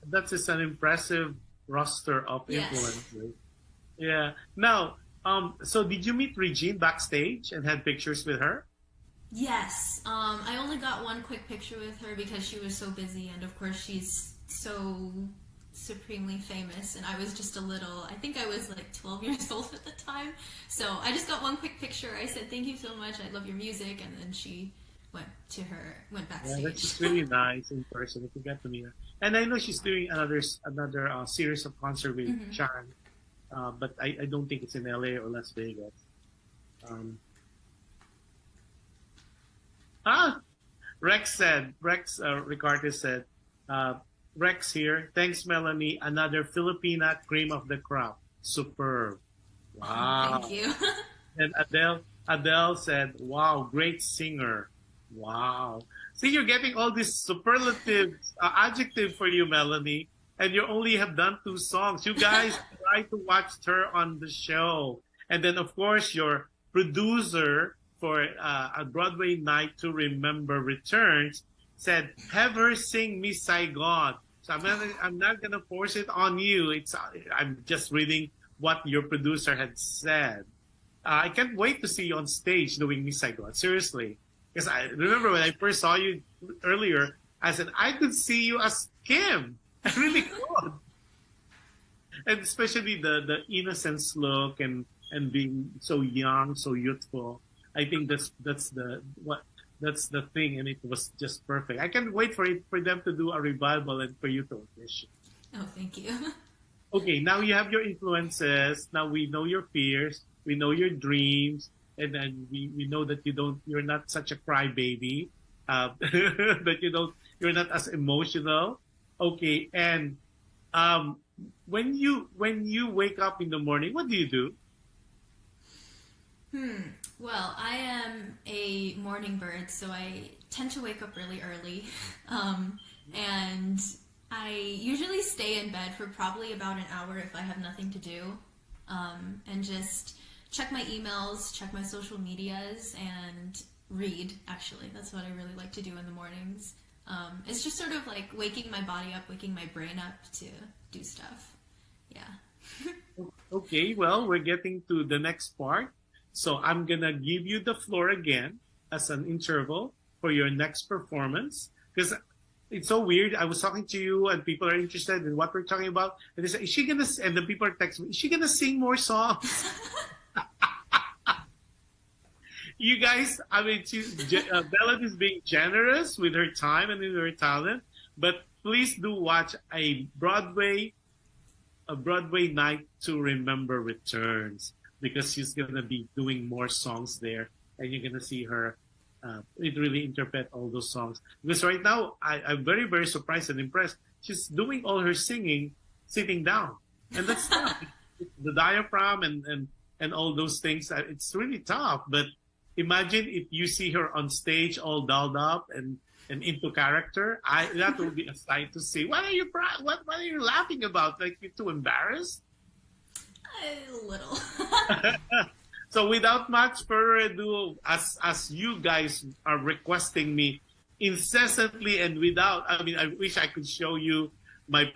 that's just an impressive roster of influencers. Yeah. Now, so did you meet Regine backstage and had pictures with her? Yes. I only got one quick picture with her because she was so busy, and of course she's so supremely famous, and I was just I think I was like 12 years old at the time. So I just got one quick picture. I said, "Thank you so much. I love your music," and then she went backstage. Yeah, that's just really nice in person if you get to meet her. And I know she's doing another series of concert with Chan, but I don't think it's in LA or Las Vegas. Rex Ricarte said, Rex here. Thanks, Melanie. Another Filipina cream of the crop. Superb. Wow. Thank you. And Adele said, wow, great singer. Wow. See, you're getting all these superlatives, adjective for you, Melanie, and you only have done 2 songs. You guys try to watch her on the show. And then, of course, your producer for a Broadway Night to Remember returns said, have her sing Miss Saigon. So I'm not gonna force it on you. I'm just reading what your producer had said. I can't wait to see you on stage doing Miss Saigon. Seriously, because I remember when I first saw you earlier, I said I could see you as Kim. I really could. And especially the innocence look and being so young, so youthful. I think that's the thing, and it was just perfect. I can't wait for them to do a revival and for you to audition. Oh, thank you. Okay, now you have your influences. Now we know your fears. We know your dreams, and then we know that you're not such a crybaby. That you're not as emotional. Okay, and when you wake up in the morning, what do you do? Well, I am a morning bird, so I tend to wake up really early, and I usually stay in bed for probably about an hour if I have nothing to do, and just check my emails, check my social medias, and read, actually. That's what I really like to do in the mornings. It's just sort of like waking my body up, waking my brain up to do stuff. Yeah. Okay, well, we're getting to the next part. So I'm going to give you the floor again as an interval for your next performance. Because it's so weird. I was talking to you, and people are interested in what we're talking about, and they say, "Is she gonna?" And the people are texting me, "Is she gonna sing more songs?" You guys, I mean, Melanie is being generous with her time and with her talent, but please do watch a Broadway night to remember returns, because she's gonna be doing more songs there, and you're gonna see her really interpret all those songs. Because right now, I'm very, very surprised and impressed. She's doing all her singing sitting down, and that's tough. The diaphragm and all those things. It's really tough. But imagine if you see her on stage all dolled up and into character. That will be a sight to see. What are you laughing about? Like, you're too embarrassed? A little. So without much further ado, as you guys are requesting me incessantly and I wish I could show you my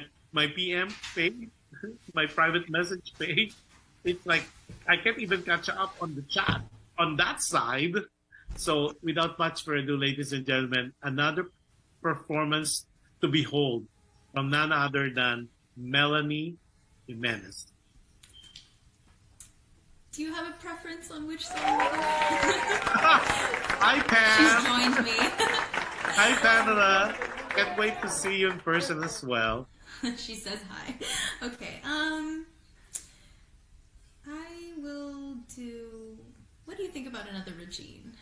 PM page, my private message page. It's like I can't even catch up on the chat on that side. So without much further ado, ladies and gentlemen, another performance to behold from none other than Melanie Jimenez. Do you have a preference on which song? Hi, Pam. She's joined me. Hi, Pamela. Can't wait to see you in person as well. She says hi. Okay. I will do. What do you think about another Regine?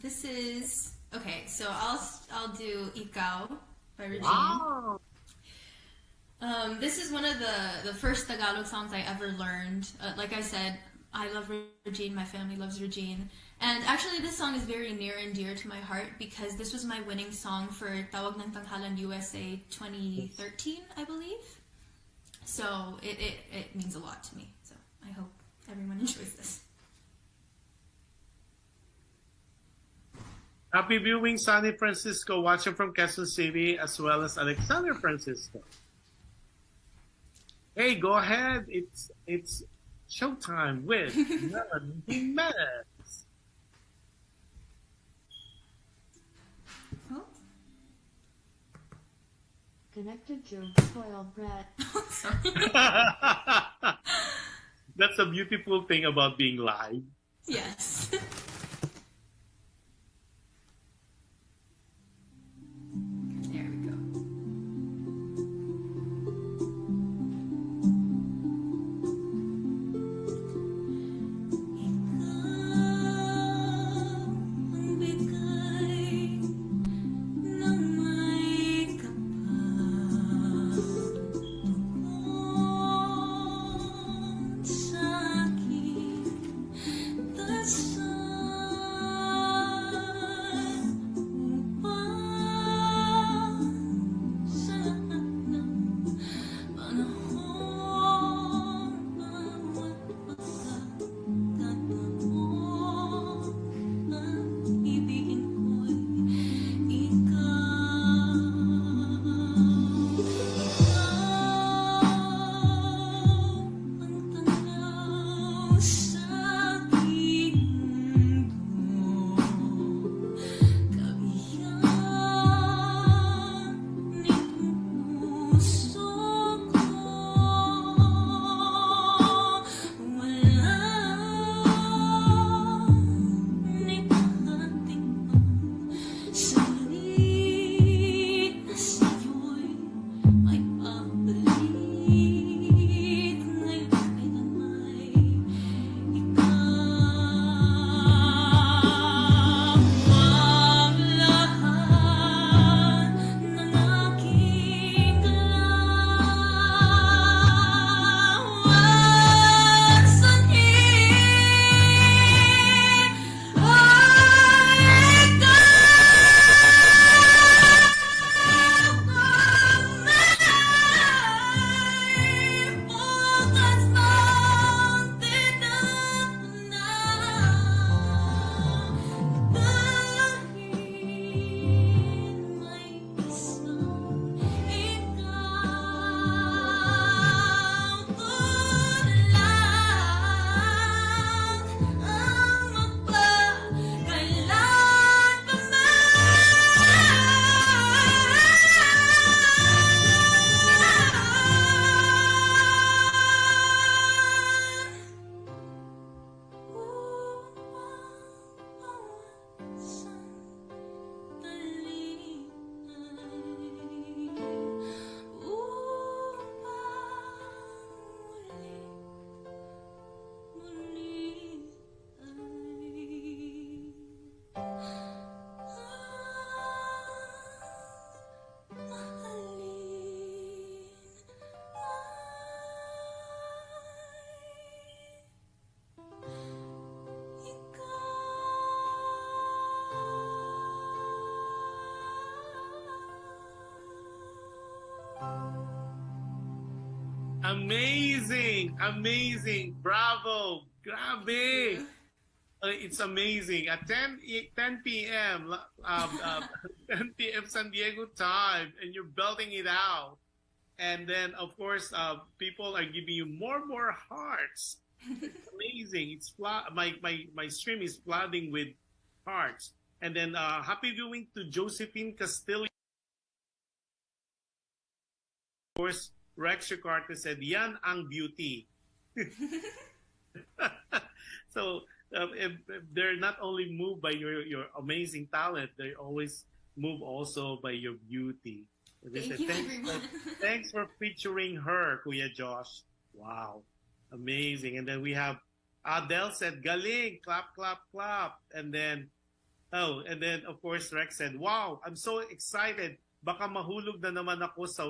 This is okay. So I'll do Ikaw by Regine. Wow. This is one of the first Tagalog songs I ever learned. Like I said, I love Regine, my family loves Regine. And actually this song is very near and dear to my heart because this was my winning song for Tawag ng Tanghalan USA 2013, I believe. So it means a lot to me. So I hope everyone enjoys this. Happy viewing, Sunny Francisco, watching from Quezon City, as well as Alexander Francisco. Hey, go ahead. It's showtime with Melanie Jimenez. Oh. Connected to spoiled brat. Sorry. That's a beautiful thing about being live. Yes. There we go. Sa akin, Amazing! Amazing! Bravo! Grabe! It's amazing. At 10 p.m., 10 p.m. San Diego time, and you're belting it out. And then, of course, people are giving you more hearts. It's amazing. It's my stream is flooding with hearts. And then, happy viewing to Josephine Castillo. Of course, Rex Ricardo said, "Yan ang beauty." So if they're not only moved by your amazing talent, they always move also by your beauty. Thank you, everyone. Thanks for featuring her, Kuya Josh. Wow, amazing. And then we have Adele said, "Galing, clap, clap, clap." And then of course Rex said, "Wow, I'm so excited. Baka mahulog na naman ako sa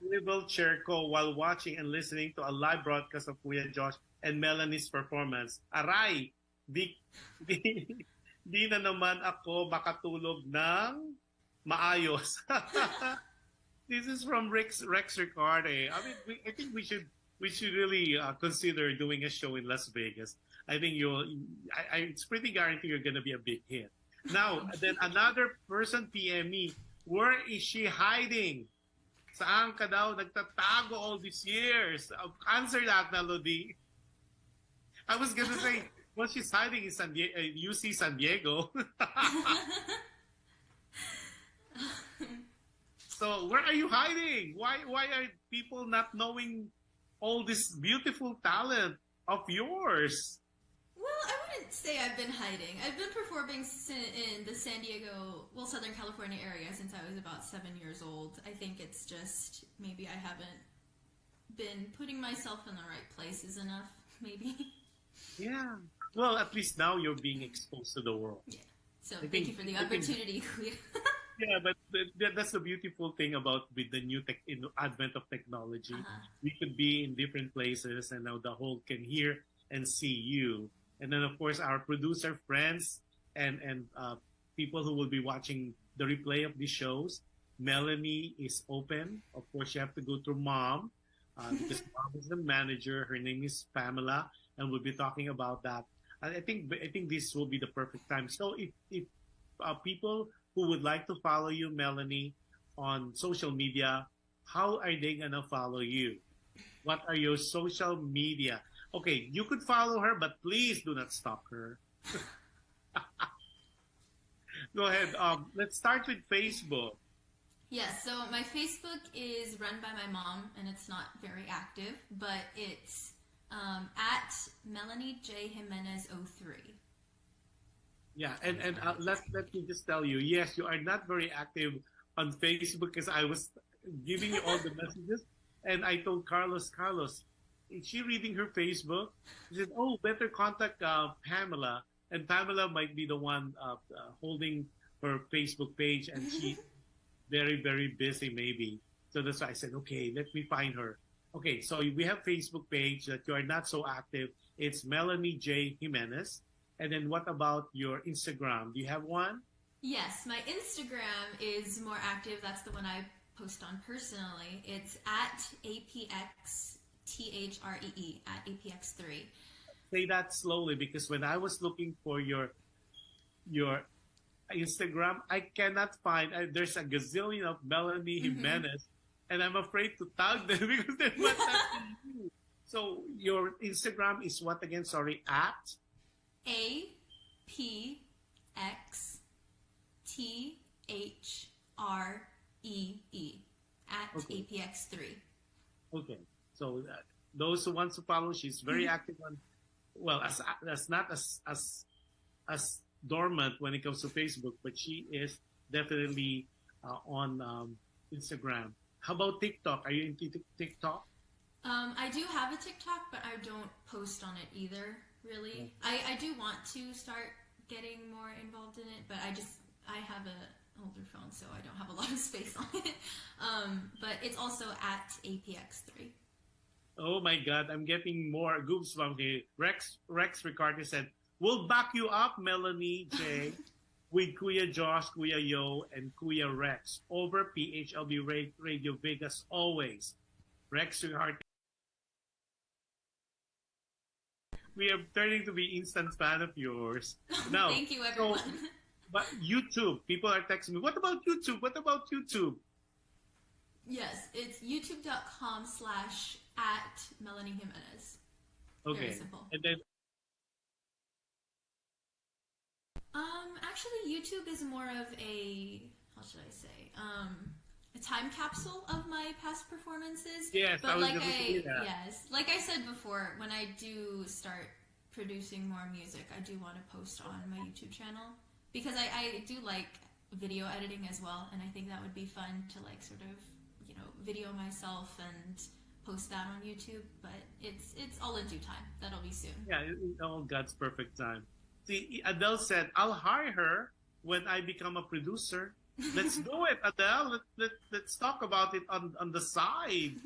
swivel chair ko while watching and listening to a live broadcast of Kuya Josh and Melanie's performance. Aray, di na naman ako makatulog ng maayos." This is from Rex Ricardo. I mean, I think we should really consider doing a show in Las Vegas. I think it's pretty guaranteed you're going to be a big hit. Now, then another person PM me, where is she hiding? Saan ka daw nagtatago all these years? Answer that, Melody. I was gonna say, well, she's hiding in UC San Diego. So where are you hiding? Why are people not knowing all this beautiful talent of yours? Well, I wouldn't say I've been hiding. I've been performing in the San Diego, Southern California area since I was about 7 years old. I think it's just maybe I haven't been putting myself in the right places enough, maybe. Yeah. Well, at least now you're being exposed to the world. Yeah. So thank you for the opportunity. Yeah, but that's the beautiful thing about with the new advent of technology. We could be in different places, and now the whole can hear and see you. And then, of course, our producer friends and people who will be watching the replay of these shows. Melanie is open. Of course, you have to go through Mom because Mom is the manager. Her name is Pamela, and we'll be talking about that. I think this will be the perfect time. So if people who would like to follow you, Melanie, on social media, how are they gonna follow you? What are your social media? Okay, you could follow her, but please do not stalk her. Go ahead. Let's start with Facebook. Yes, so my Facebook is run by my mom, and it's not very active, but it's at Melanie J. Jimenez 03. Yeah, and let me just tell you, yes, you are not very active on Facebook because I was giving you all the messages, and I told Carlos, is she reading her Facebook? He said, oh, better contact Pamela, and Pamela might be the one holding her Facebook page, and she's very, very busy maybe. So that's why I said, okay, let me find her. Okay, so we have Facebook page that you are not so active. It's Melanie J. Jimenez. And then what about your Instagram? Do you have one? Yes, my Instagram is more active. That's the one I post on personally. It's at APXTHREE, at APX3. Say that slowly, because when I was looking for your Instagram, I cannot find, there's a gazillion of Melanie Jimenez, and I'm afraid to tag them because they're not tagging you. So your Instagram is what again? Sorry, at? APXTHREE, at APX3. Okay, so those who want to follow, she's very active on, well, as not as dormant when it comes to Facebook, but she is definitely on Instagram. How about TikTok? Are you into TikTok? I do have a TikTok, but I don't post on it either, really. I do want to start getting more involved in it, but I have an older phone, so I don't have a lot of space on it. But it's also at APX3. Oh my God, I'm getting more goosebumps here. Rex Ricardo said, we'll back you up, Melanie J, with Kuya Josh, Kuya Yo, and Kuya Rex over PHLV Radio Vegas always. Rex Ricardo we are turning to be instant fan of yours. Now, Thank you, everyone. but YouTube, people are texting me, what about YouTube? What about YouTube? Yes, it's youtube.com/@Melanie Jimenez. Okay. Very simple. And then, Actually, YouTube is more of a, how should I say, a time capsule of my past performances. yes, I But was like going to say that. yes, like I said before, when I do start producing more music, I do want to post on my YouTube channel because I do like video editing as well, and I think that would be fun to like sort of, you know, video myself and post that on YouTube. But it's all in due time. That'll be soon. Yeah, in all God's perfect time. See, Adele said, I'll hire her when I become a producer. Let's do it, Adele. Let's talk about it on the side.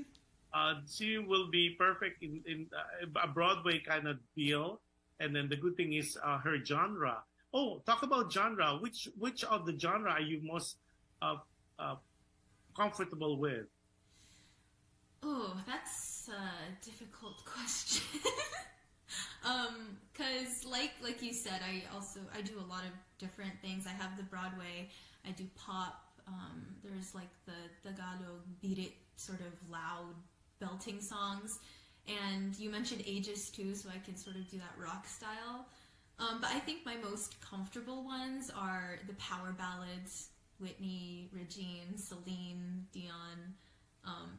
She will be perfect in a Broadway kind of deal. And then the good thing is her genre. Oh, talk about genre. Which of the genre are you most comfortable with? Oh, that's a difficult question. Cause like you said, I do a lot of different things. I have the Broadway, I do pop, there's like the Tagalog beat it sort of loud belting songs, and you mentioned ages too, so I can sort of do that rock style. But I think my most comfortable ones are the power ballads, Whitney, Regine, Celine, Dion,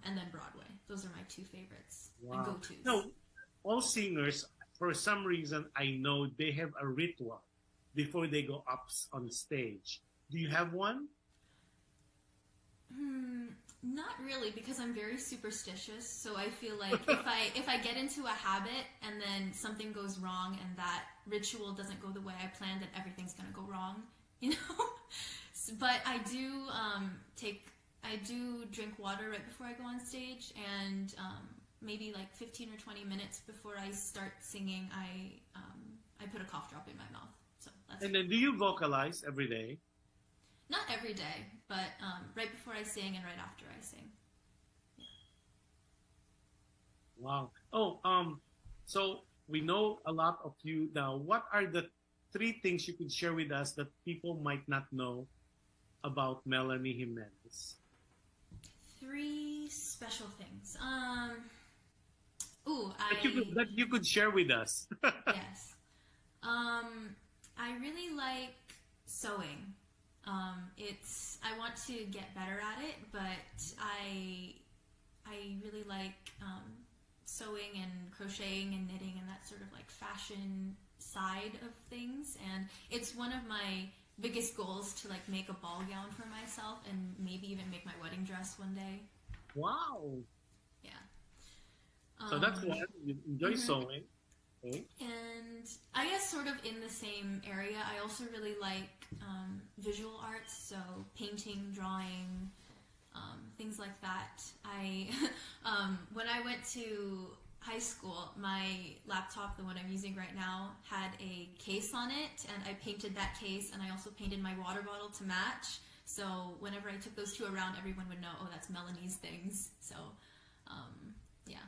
and then Broadway. Those are my two favorites and go-tos. No, all singers, for some reason, I know they have a ritual before they go up on stage. Do you have one? Not really, because I'm very superstitious. So I feel like if I get into a habit and then something goes wrong and that ritual doesn't go the way I planned, then everything's gonna go wrong, you know. But I do drink water right before I go on stage, and maybe like 15 or 20 minutes before I start singing, I put a cough drop in my mouth. So that's And then do you vocalize every day? not every day, but right before I sing and right after I sing. Yeah. Wow. Oh, so we know a lot of you now. What are the 3 things you could share with us that people might not know about Melanie Jimenez? 3 special things. That you could share with us. Yes. I really like sewing. I want to get better at it, but I really like sewing and crocheting and knitting and that sort of like fashion side of things. And it's one of my biggest goals to like make a ball gown for myself and maybe even make my wedding dress one day. Wow. Yeah. So that's one. You enjoy sewing. Okay. And I guess sort of in the same area, I also really like visual arts, so painting, drawing, things like that. When I went to high school, my laptop, the one I'm using right now, had a case on it, and I painted that case, and I also painted my water bottle to match. So whenever I took those 2 around, everyone would know, oh, that's Melanie's things. So, yeah.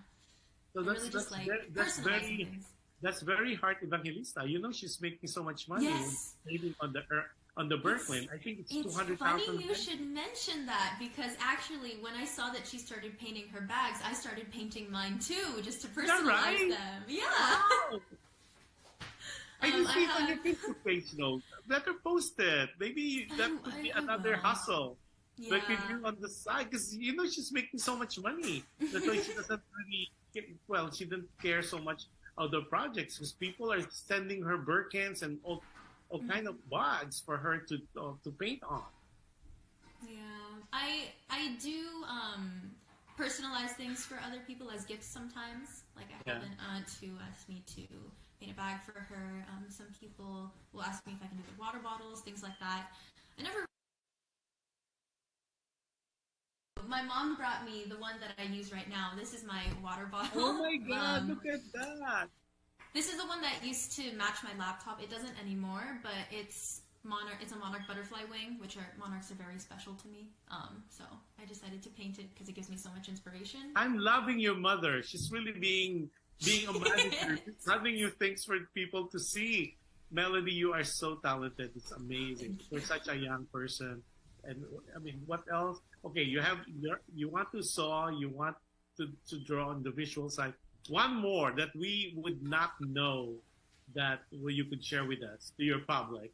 So that's very Heart Evangelista. You know, she's making so much money. Yes. Painting on the Brooklyn. I think it's 200,000. It's funny you should mention that, because actually when I saw that she started painting her bags, I started painting mine too, just to personalize them. Yeah. Wow. I didn't see it on your Facebook page though. Better post it. Maybe that could be another hustle. Yeah. Like you do on the side, because you know she's making so much money. That's why she doesn't really she didn't care so much other projects, because people are sending her Birkins and all kind of bags for her to paint on. Yeah, I do personalize things for other people as gifts sometimes. Like I have an aunt who asked me to paint a bag for her. Some people will ask me if I can do the water bottles, things like that. My mom brought me the one that I use right now. This is my water bottle. Oh my God, look at that. This is the one that used to match my laptop. It doesn't anymore, but it's a monarch butterfly wing, which monarchs are very special to me. So I decided to paint it because it gives me so much inspiration. I'm loving your mother. She's really being being a manager, running your things for people to see. Melanie, you are so talented. It's amazing. You're such a young person. And I mean, what else? Okay, you want to sew, you want to draw on the visual side. One more that we would not know that you could share with us to your public.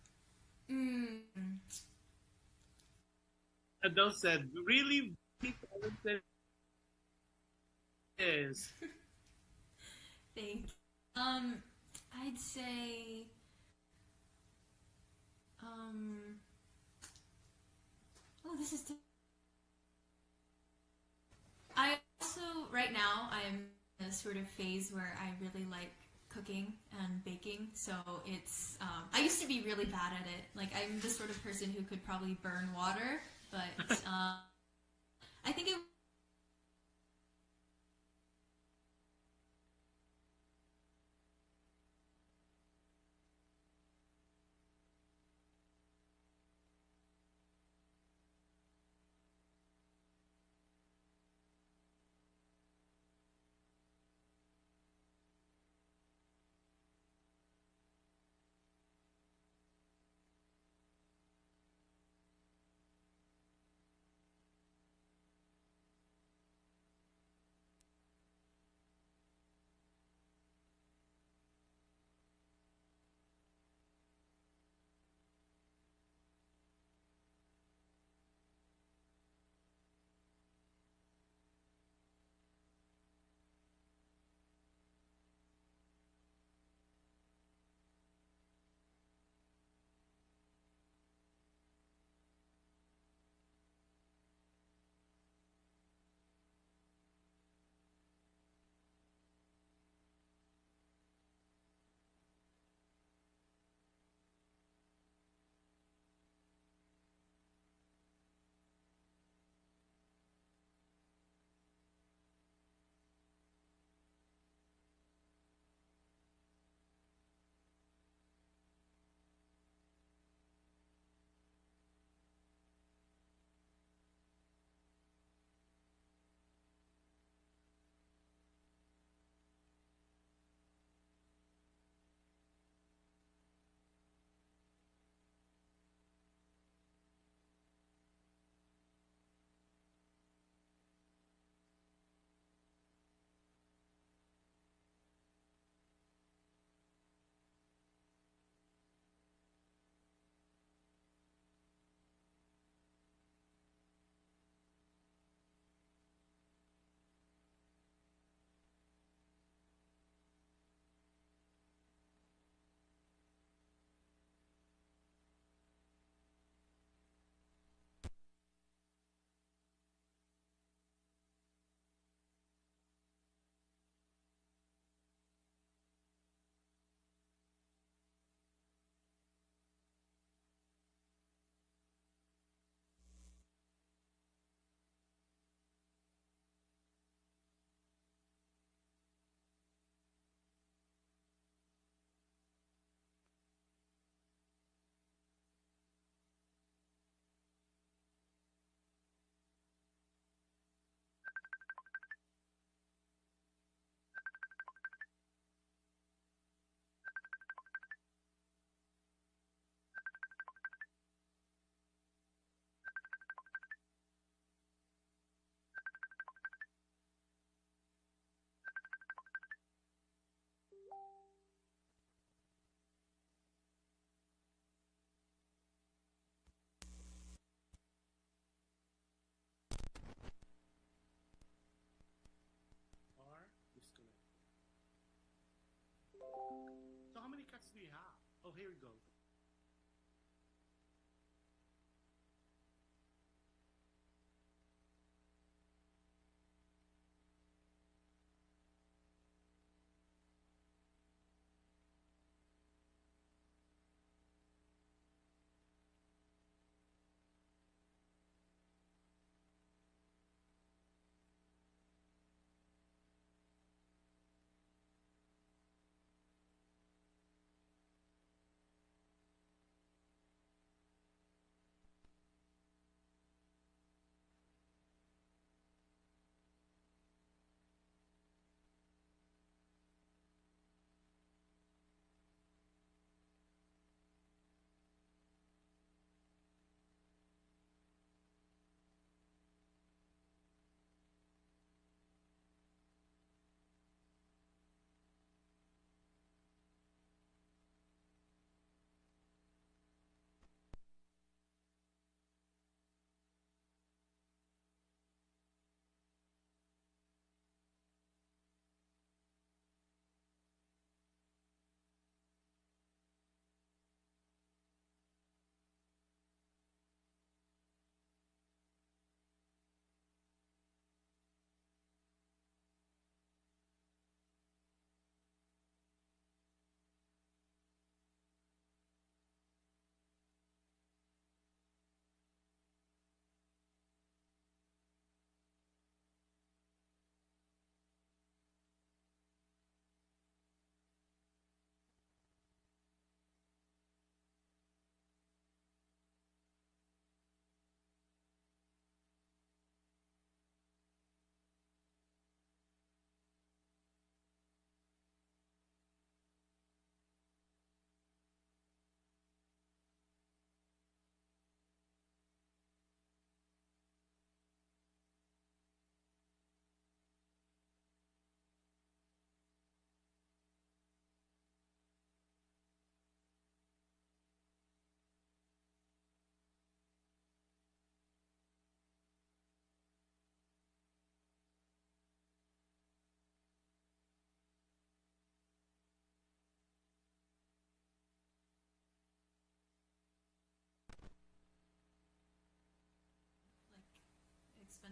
Adele said, really, really talented is. Thank you. I'd say, oh, this is. I also, right now, I'm in a sort of phase where I really like cooking and baking. So it's, I used to be really bad at it. Like, I'm the sort of person who could probably burn water, but I think it. Or disconnect. So how many cuts do you have? Oh, here we go.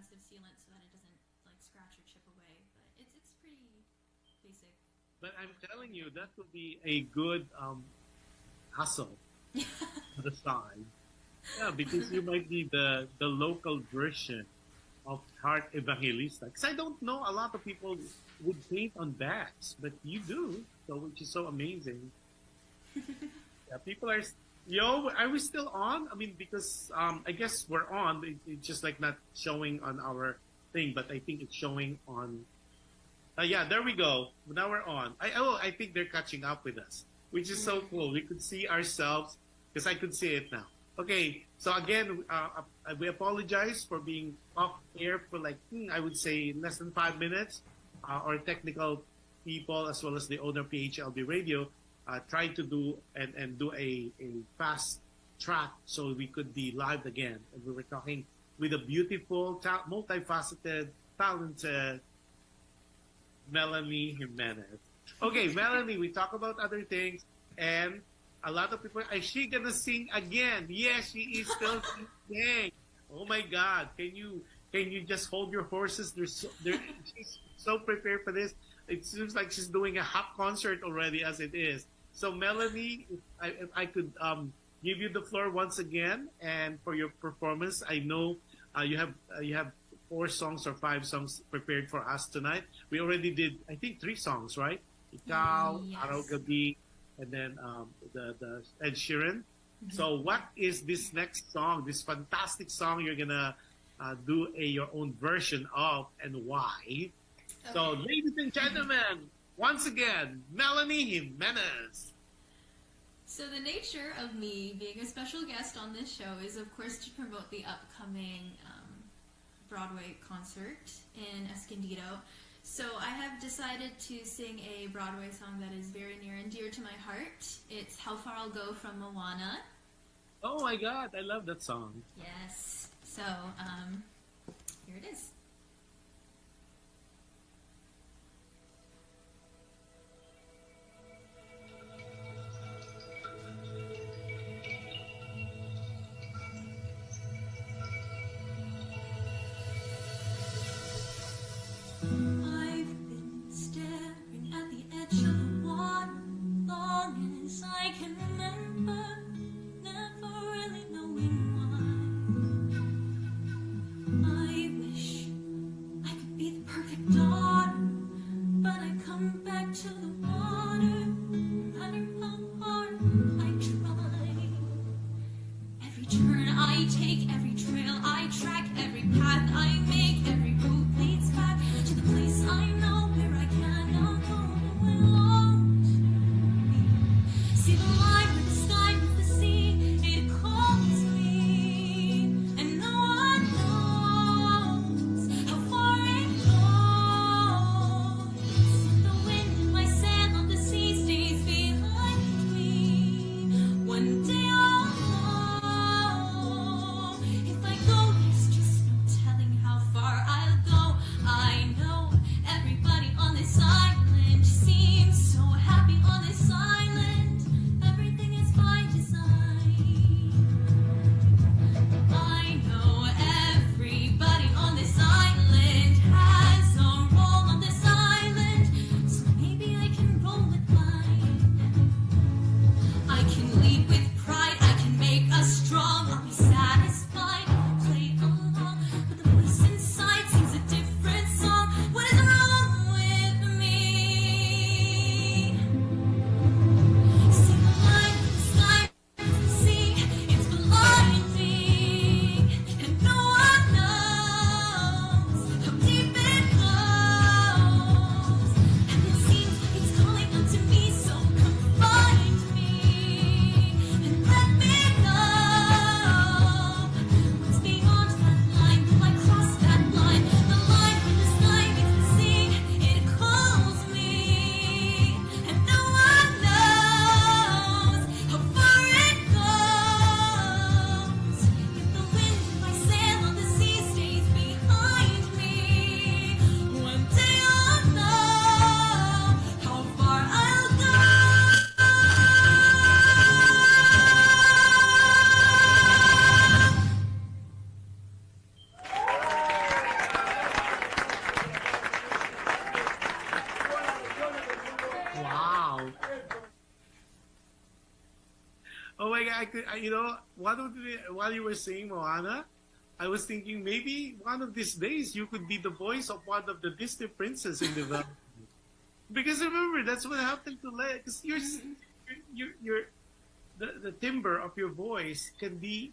expensive sealant so that it doesn't like scratch or chip away. But it's pretty basic. But I'm telling you, that would be a good hustle to the side. Yeah, because you might be the local version of Heart Evangelista. Because I don't know a lot of people would paint on backs, but you do, so which is so amazing. Yeah, people are. Yo, are we still on? I mean, because I guess we're on. It's just like not showing on our thing, but I think it's showing on. Yeah, there we go. Now we're on. I think they're catching up with us, which is so cool. We could see ourselves because I could see it now. Okay, so again, we apologize for being off air for like I would say less than 5 minutes. Our technical people as well as the owner of PHLV Radio tried to do and do a fast track so we could be live again. And we were talking with a beautiful, multifaceted, talented Melanie Jimenez. Okay, Melanie, we talk about other things, and a lot of people, is she gonna sing again? Yes, she is still singing. Oh my God, can you just hold your horses? She's so prepared for this. It seems like she's doing a half concert already as it is. So Melanie, if I could give you the floor once again, and for your performance, I know you have 4 songs or 5 songs prepared for us tonight. We already did, I think, 3 songs, right? Ikaw, Yes. Araw Gabi, and then the Ed Sheeran. So what is this next song? This fantastic song you're gonna do your own version of, and why? So, ladies and gentlemen, once again, Melanie Jimenez. So the nature of me being a special guest on this show is, of course, to promote the upcoming Broadway concert in Escondido. So I have decided to sing a Broadway song that is very near and dear to my heart. It's How Far I'll Go from Moana. Oh my God, I love that song. Yes. So here it is. I've been staring at the edge of the water long as I can remember, never really knowing why. I wish you know, while you were saying Moana, I was thinking maybe one of these days you could be the voice of one of the Disney princess in the because remember that's what happened to Leia. Because the timbre of your voice can be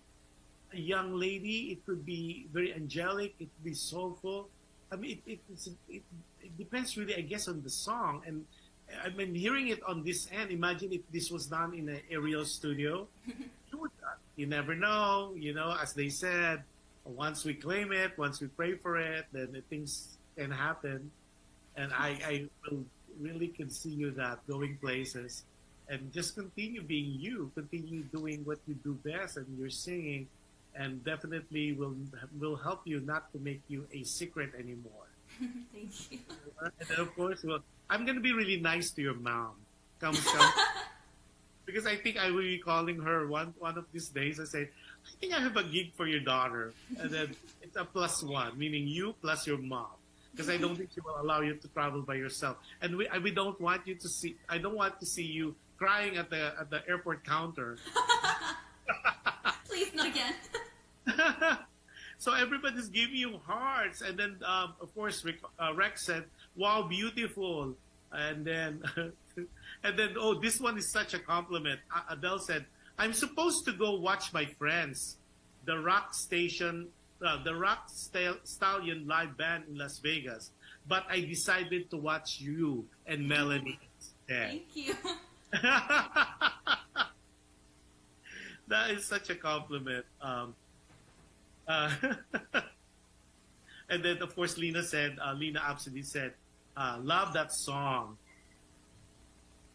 a young lady. It could be very angelic. It could be soulful. I mean, it depends really, I guess, on the song. And I've been hearing it on this end. Imagine if this was done in an aerial studio. You never know. You know, as they said, once we claim it, once we pray for it, then the things can happen. And I will really can see you that going places and just continue being you, continue doing what you do best, and you're singing, and definitely will help you not to make you a secret anymore. Thank you. And then of course, well, I'm gonna be really nice to your mom. Come. Because I think I will be calling her one of these days. I say, I think I have a gig for your daughter, and then it's a +1, meaning you plus your mom. Because I don't think she will allow you to travel by yourself, and we don't want you to see. I don't want to see you crying at the airport counter. Please, not again. So everybody's giving you hearts, and then of course Rex said, "Wow, beautiful," and then oh, this one is such a compliment. Adele said, "I'm supposed to go watch my friends, the Rock Stallion live band in Las Vegas, but I decided to watch you and Melanie instead." Thank you. That is such a compliment. And then of course Lena absolutely said, "Love that song."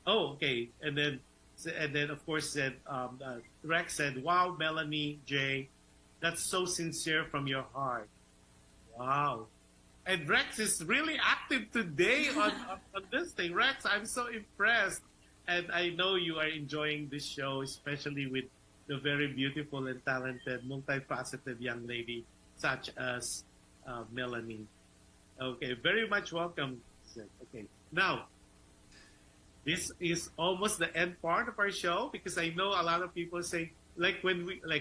Oh, okay. And then of course said Rex said, "Wow, Melanie J, that's so sincere from your heart." Wow. And Rex is really active today on this thing. Rex, I'm so impressed. And I know you are enjoying this show, especially with the very beautiful and talented, multifaceted young lady such as Melanie. Okay, very much welcome. Okay, now, this is almost the end part of our show, because I know a lot of people say, like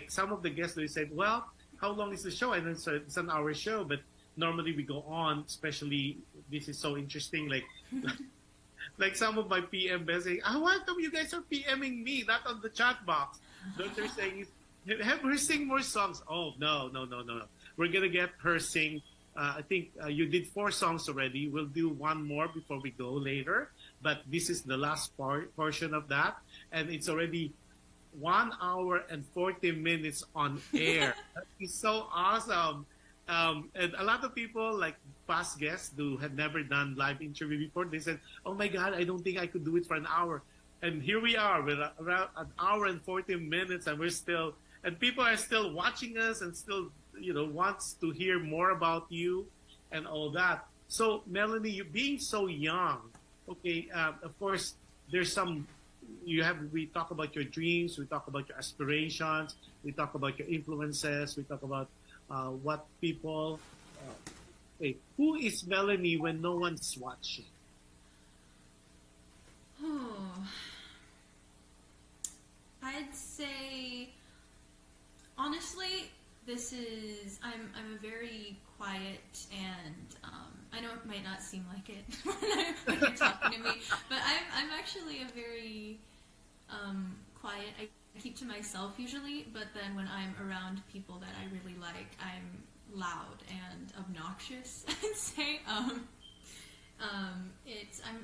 some of the guests, they said, well, how long is the show? And then so it's an hour show, but normally we go on, especially this is so interesting, like some of my PM saying, why come you guys are PMing me, not on the chat box? What they're saying is, have her sing more songs. Oh, no. We're going to get her sing. I think you did 4 songs already. We'll do one more before we go later. But this is the last portion of that. And it's already 1 hour and 40 minutes on air. That is so awesome. And a lot of people, like past guests who had never done live interview before, they said, oh my God, I don't think I could do it for an hour. And here we are with around 1 hour and 40 minutes, and and people are still watching us and still, wants to hear more about you and all that. So Melanie, you being so young, okay, of course, there's we talk about your dreams, we talk about your aspirations, we talk about your influences, we talk about what people, okay, who is Melanie when no one's watching? Oh, I'd say, honestly, I'm a very quiet, and I know it might not seem like it when you're talking to me, but I'm actually a very quiet. I keep to myself usually, but then when I'm around people that I really like, I'm loud and obnoxious, I'd say.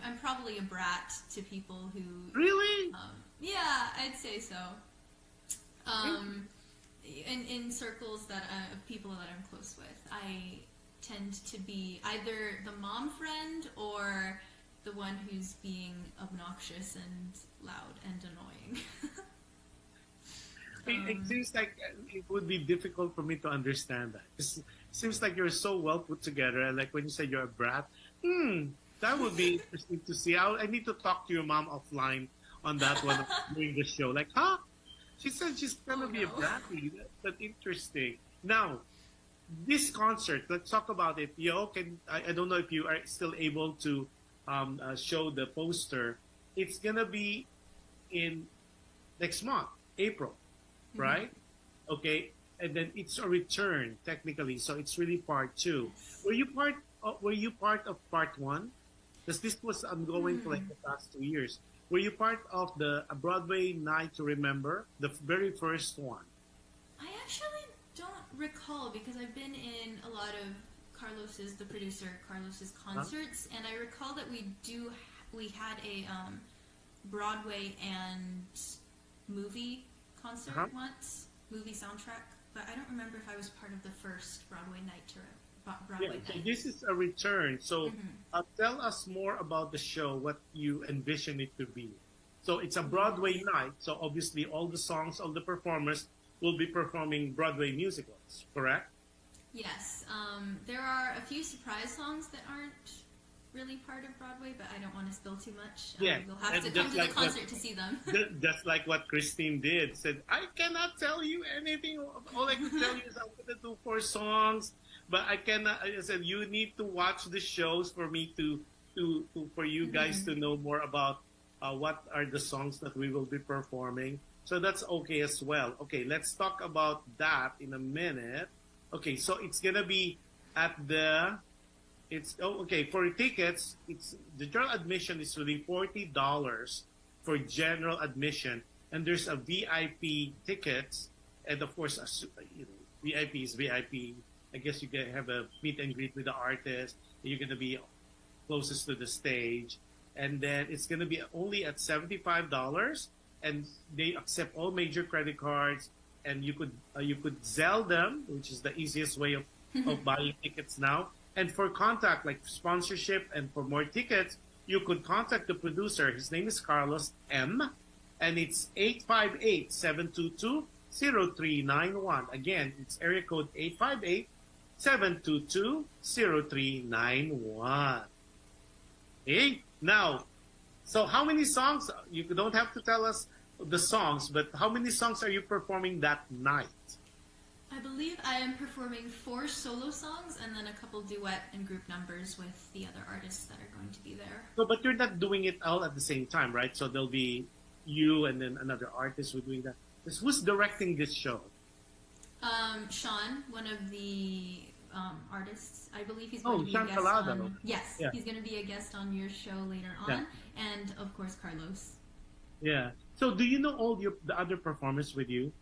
I'm probably a brat to people who... Really? Yeah, I'd say so. In circles of people that I'm close with, I tend to be either the mom friend or the one who's being obnoxious and loud and annoying. It seems like it would be difficult for me to understand that. It seems like you're so well put together, and like when you say you're a brat, that would be interesting to see. I need to talk to your mom offline on that one during the show. Like, huh? She said she's gonna be a bratty. That's interesting. Now, this concert, let's talk about it. I don't know if you are still able to show the poster. It's gonna be in next month, April. right? Okay, and then it's a return technically, so it's really part two. Were you part of part one? Because this was ongoing for like the past 2 years. Were you part of the Broadway Night to Remember, the very first one? I actually don't recall because I've been in a lot of the producer, Carlos's concerts, and I recall that we had a Broadway and movie concert once, movie soundtrack, but I don't remember if I was part of the first Broadway night Broadway So night. this is a return. So tell us more about the show, what you envision it to be. So it's a Broadway night, so obviously all the songs, all the performers will be performing Broadway musicals, correct? Yes. There are a few surprise songs that aren't really part of Broadway, but I don't want to spill too much. Yeah, You'll have and to come just to like the concert to see them. Just like what Christine did, said, I cannot tell you anything. All I can tell you is I'm going to do 4 songs, but I cannot. I said, you need to watch the shows for me for you guys to know more about what are the songs that we will be performing. So that's okay as well. Okay, let's talk about that in a minute. Okay, so it's gonna be at the. For tickets. It's the general admission is really $40 for general admission, and there's a VIP tickets, and of course, VIP is VIP. I guess you can have a meet and greet with the artist. You're gonna be closest to the stage, and then it's gonna be only at $75, and they accept all major credit cards, and you could Zelle them, which is the easiest way of buying tickets now. And for contact, like sponsorship and for more tickets, you could contact the producer. His name is Carlos M. And it's 858-722-0391. Again, it's area code 858-722-0391. Okay? Now, so how many songs? You don't have to tell us the songs, but how many songs are you performing that night? I believe I am performing 4 solo songs and then a couple duet and group numbers with the other artists that are going to be there. So, but you're not doing it all at the same time, right? So there'll be you and then another artist who's doing that. Who's directing this show? Sean, one of the artists. I believe he's Oh, going to be Sean a guest Calado. on. Yes, Yeah. he's going to be a guest on your show later on, Yeah. and of course Carlos. Yeah. So do you know all the other performers with you?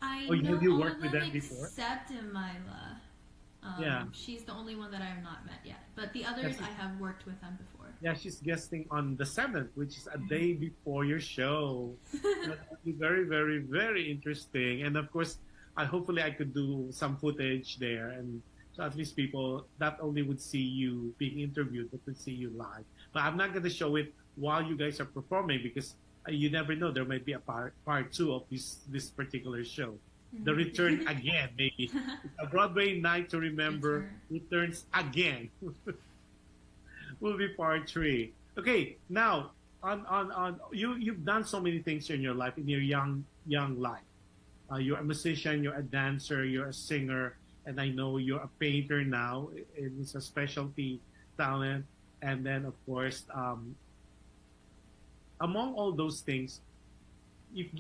I Or know have you all worked of with them them before? except Amila. Yeah. She's the only one that I have not met yet, but the others I have worked with them before. Yeah, she's guesting on the 7th, which is a day before your show. That would be very, very, very interesting. And of course, hopefully I could do some footage there, and so at least people not only would see you being interviewed, but would see you live. But I'm not going to show it while you guys are performing because you never know. There might be a part 2 of this particular show. The return again, maybe. A Broadway Night to Remember returns again. Will be part 3. Okay, now on you've done so many things in your life, in your young life. You're a musician, you're a dancer, you're a singer, and I know you're a painter now. It's a specialty talent, and then of course, among all those things, if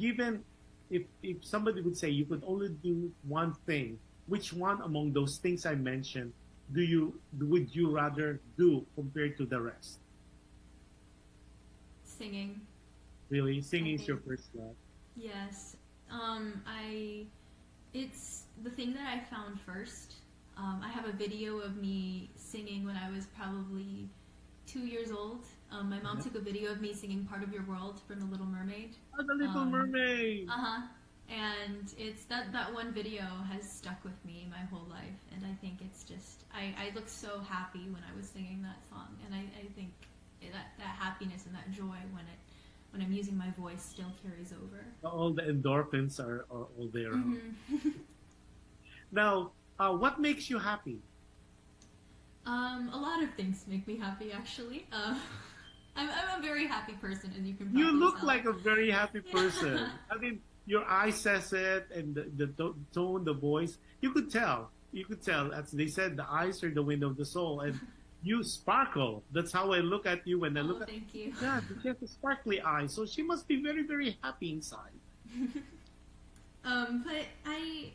somebody would say you could only do one thing, which one among those things I mentioned would you rather do compared to the rest? Singing. Really? Singing is your first love? Yes. It's the thing that I found first. I have a video of me singing when I was probably 2 years old. My mom took a video of me singing Part of Your World from The Little Mermaid. Oh, The Little Mermaid! And it's that one video has stuck with me my whole life. And I think it's just, I looked so happy when I was singing that song. And I think that happiness and that joy when I'm using my voice still carries over. All the endorphins are all there. Now, what makes you happy? A lot of things make me happy, actually. I'm a very happy person, as you can probably You look tell. like a very happy person. I mean, your eye says it, and the tone, the voice. You could tell. As they said, the eyes are the window of the soul, and you sparkle. That's how I look at you when I look at thank you. Yeah, she has a sparkly eye, so she must be very, very happy inside. But I,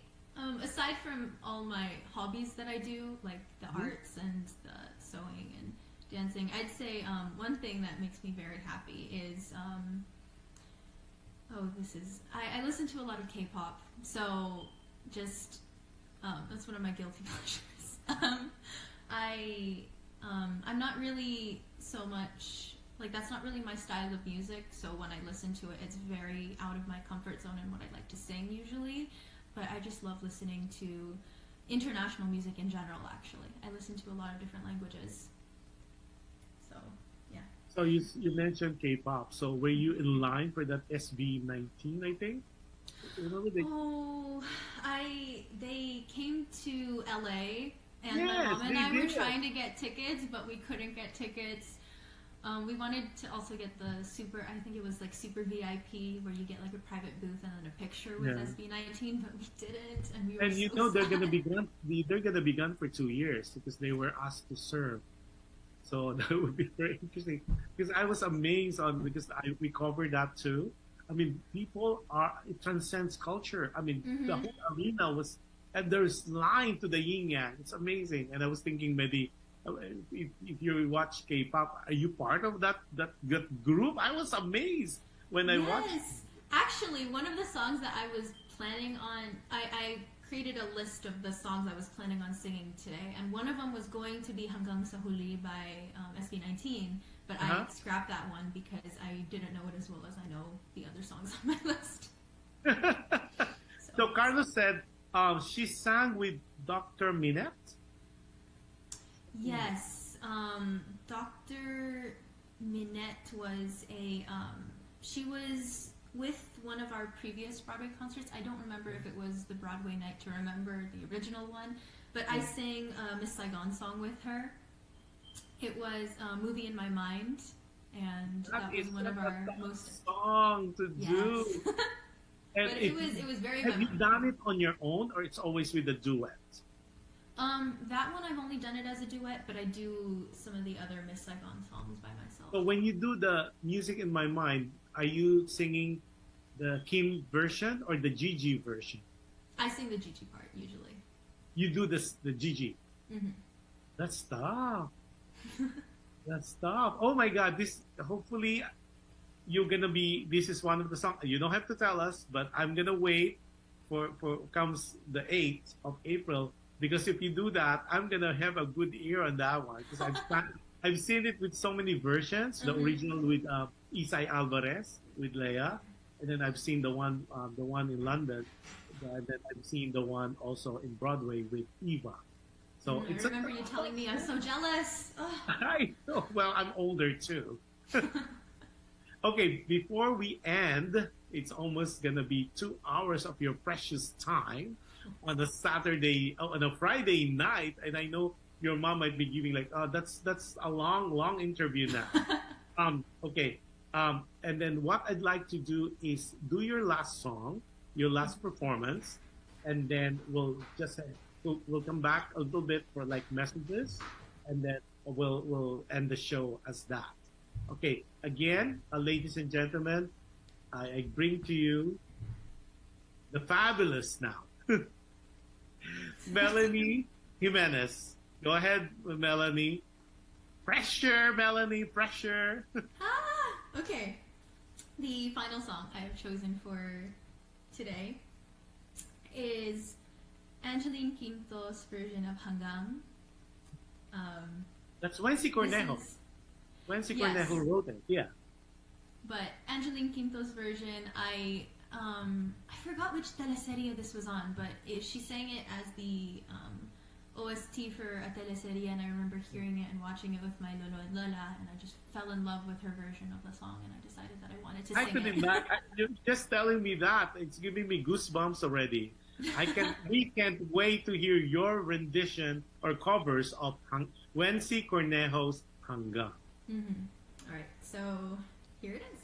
aside from all my hobbies that I do, like the arts and the sewing and dancing, I'd say one thing that makes me very happy is I listen to a lot of K-pop, so just that's one of my guilty pleasures. I'm not really so much like that's not really my style of music. So when I listen to it, it's very out of my comfort zone and what I like to sing usually. But I just love listening to international music in general. Actually, I listen to a lot of different languages. So yeah. So you mentioned K-pop. So were you in line for that SB19? I think. Remember they... Oh, they came to LA, and Yes, my mom and they I were did. trying to get tickets, but we couldn't get tickets. We wanted to also get the super, I think it was like super VIP, where you get like a private booth and then a picture with Yeah. SB19, but we didn't, and we were And so you know they're sad. gonna be gone. They're gonna be gone for 2 years because they were asked to serve. So that would be very interesting. Because I was amazed on we covered that too. I mean, it transcends culture. I mean, the whole arena was, and there's line to the yin yang. It's amazing. And I was thinking maybe if you watch K-pop, are you part of that group? I was amazed when I watched. Yes, actually, one of the songs that I was planning on, I created a list of the songs I was planning on singing today, and one of them was going to be Hanggang sa Huli by SB19, but I scrapped that one because I didn't know it as well as I know the other songs on my list. So Carlos said she sang with Dr. Minette. Yes, Dr. Minette was she was with one of our previous Broadway concerts. I don't remember if it was the Broadway Night to Remember, the original one, but I sang a Miss Saigon song with her. It was Movie in My Mind, and that was one of our most song to do. And but it was very have you memorable. done it on your own, or it's always with a duet? That one I've only done it as a duet, but I do some of the other Miss Saigon songs by myself. So when you do the Music in My Mind, are you singing the Kim version or the Gigi version? I sing the Gigi part usually. You do the Gigi. Mm-hmm. That's tough. That's tough. Oh my God! Hopefully you're gonna be. This is one of the songs. You don't have to tell us, but I'm gonna wait for comes the 8th of April. Because if you do that, I'm gonna have a good ear on that one. Because I've seen it with so many versions. The original with Isai Alvarez with Leia, and then I've seen the one in London, and then I've seen the one also in Broadway with Eva. So I remember you telling me. I'm so jealous. I know. Well, I'm older too. Okay, before we end, it's almost gonna be 2 hours of your precious time on a on a Friday night, and I know your mom might be giving like, oh, that's a long interview now. Okay, and then what I'd like to do is do your last song, your last performance, and then we'll come back a little bit for like messages, and then we'll end the show as that. Okay, again, ladies and gentlemen, I bring to you the fabulous now. Melanie Jimenez. Go ahead, Melanie. Pressure, Melanie, pressure. Okay. The final song I have chosen for today is Angeline Quinto's version of Hanggang. That's Wency Cornejo. Wency Cornejo wrote it, yeah. But Angeline Quinto's version, I forgot which teleserie this was on, but she sang it as the OST for a teleserie, and I remember hearing it and watching it with my lolo and lola, and I just fell in love with her version of the song, and I decided that I wanted to sing it. You're just telling me that, it's giving me goosebumps already. We can't wait to hear your rendition or covers of Wency Cornejo's Hanggang. All right, so here it is.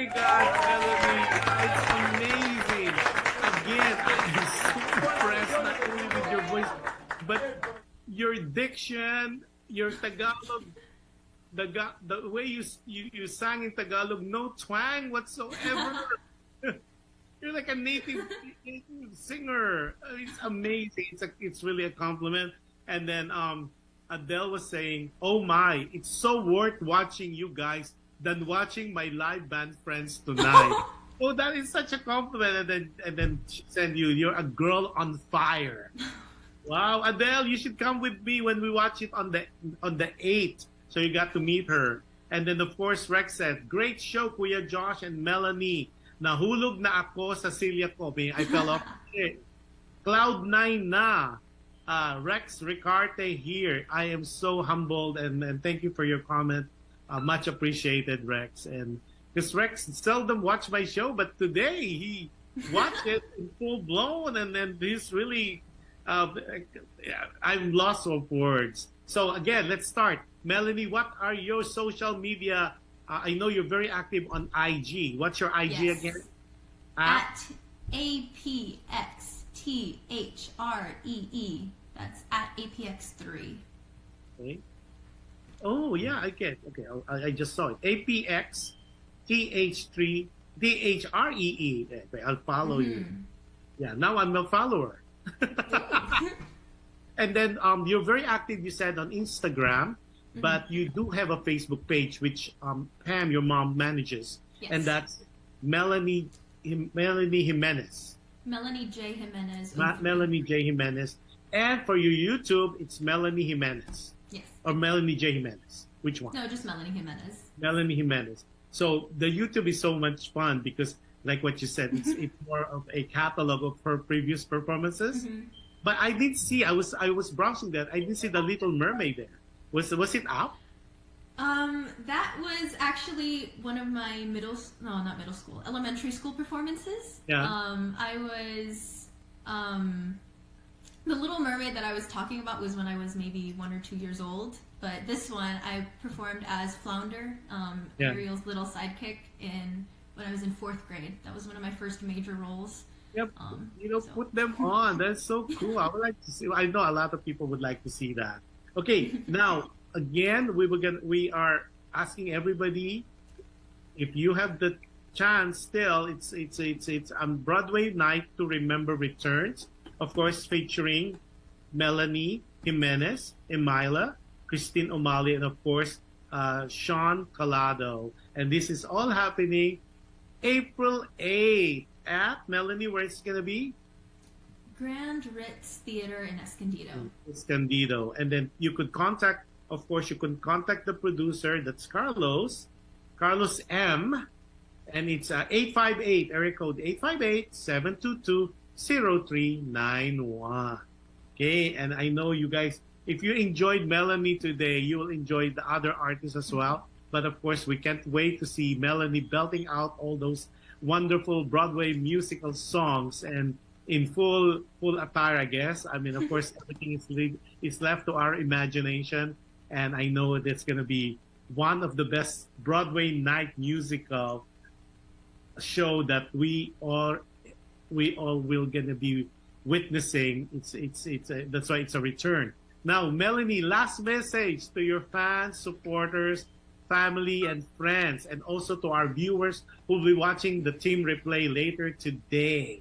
my God, Melanie, it's amazing. Again, I'm so impressed not only with your voice, but your diction, your Tagalog, the way you sang in Tagalog, no twang whatsoever. You're like a native singer. It's amazing. It's really a compliment. And then Adele was saying, "Oh my, it's so worth watching you guys than watching my live band friends tonight." Oh, that is such a compliment. And then she said, "You're a girl on fire." Wow, Adele, you should come with me when we watch it on the 8th. So you got to meet her. And then of course Rex said, "Great show, Kuya Josh and Melanie. Nahulog na ako sa silya ko." I fell off. Cloud 9 na. Rex Ricarte here. I am so humbled and thank you for your comment. Much appreciated, Rex. And because Rex seldom watch my show, but today he watched it in full blown, and then he's really, I'm lost of words. So again, let's start. Melanie, what are your social media? I know you're very active on IG. What's your IG again? At APXTHREE. That's at APX3. Okay. Oh yeah, I get. Okay, I just saw it. APXTH3 DHREE. Okay, I'll follow you. Yeah, now I'm a follower. And then you're very active, you said, on Instagram, but you do have a Facebook page, which Pam, your mom, manages. Yes. And that's Melanie Jimenez. Melanie J. Jimenez. Melanie J. Jimenez. And for your YouTube, it's Melanie Jimenez. Yes. Or Melanie J. Jimenez. Which one? No, just Melanie Jimenez. Melanie Jimenez. So the YouTube is so much fun because, like what you said, it's more of a catalog of her previous performances. But I did see, I was browsing that, I did see the Little Mermaid there. Was it up? That was actually one of my elementary school performances. Yeah. I was, the Little Mermaid that I was talking about was when I was maybe 1 or 2 years old. But this one, I performed as Flounder, Ariel's little sidekick, when I was in 4th grade. That was one of my first major roles. Yep. Put them on. That's so cool. I would like to see. I know a lot of people would like to see that. Okay, now again, we are asking everybody, if you have the chance still, it's Broadway Night to Remember returns, of course, featuring Melanie Jimenez, Emila, Christine O'Malley, and of course Sean Calado. And this is all happening April 8th at Melanie. Where it's gonna be? Grand Ritz Theater in Escondido. Escondido. And then you could contact, of course, the producer. That's Carlos M. And it's 858, area code 858-722-0391. Okay, and I know you guys, if you enjoyed Melanie today, you will enjoy the other artists as well. But of course, we can't wait to see Melanie belting out all those wonderful Broadway musical songs and in full attire, I guess. I mean, of course, everything is left to our imagination, and I know that's going to be one of the best Broadway night musical show that we all will going to be witnessing. That's why it's a return. Now, Melanie, last message to your fans, supporters, family, and friends, and also to our viewers who will be watching the team replay later today.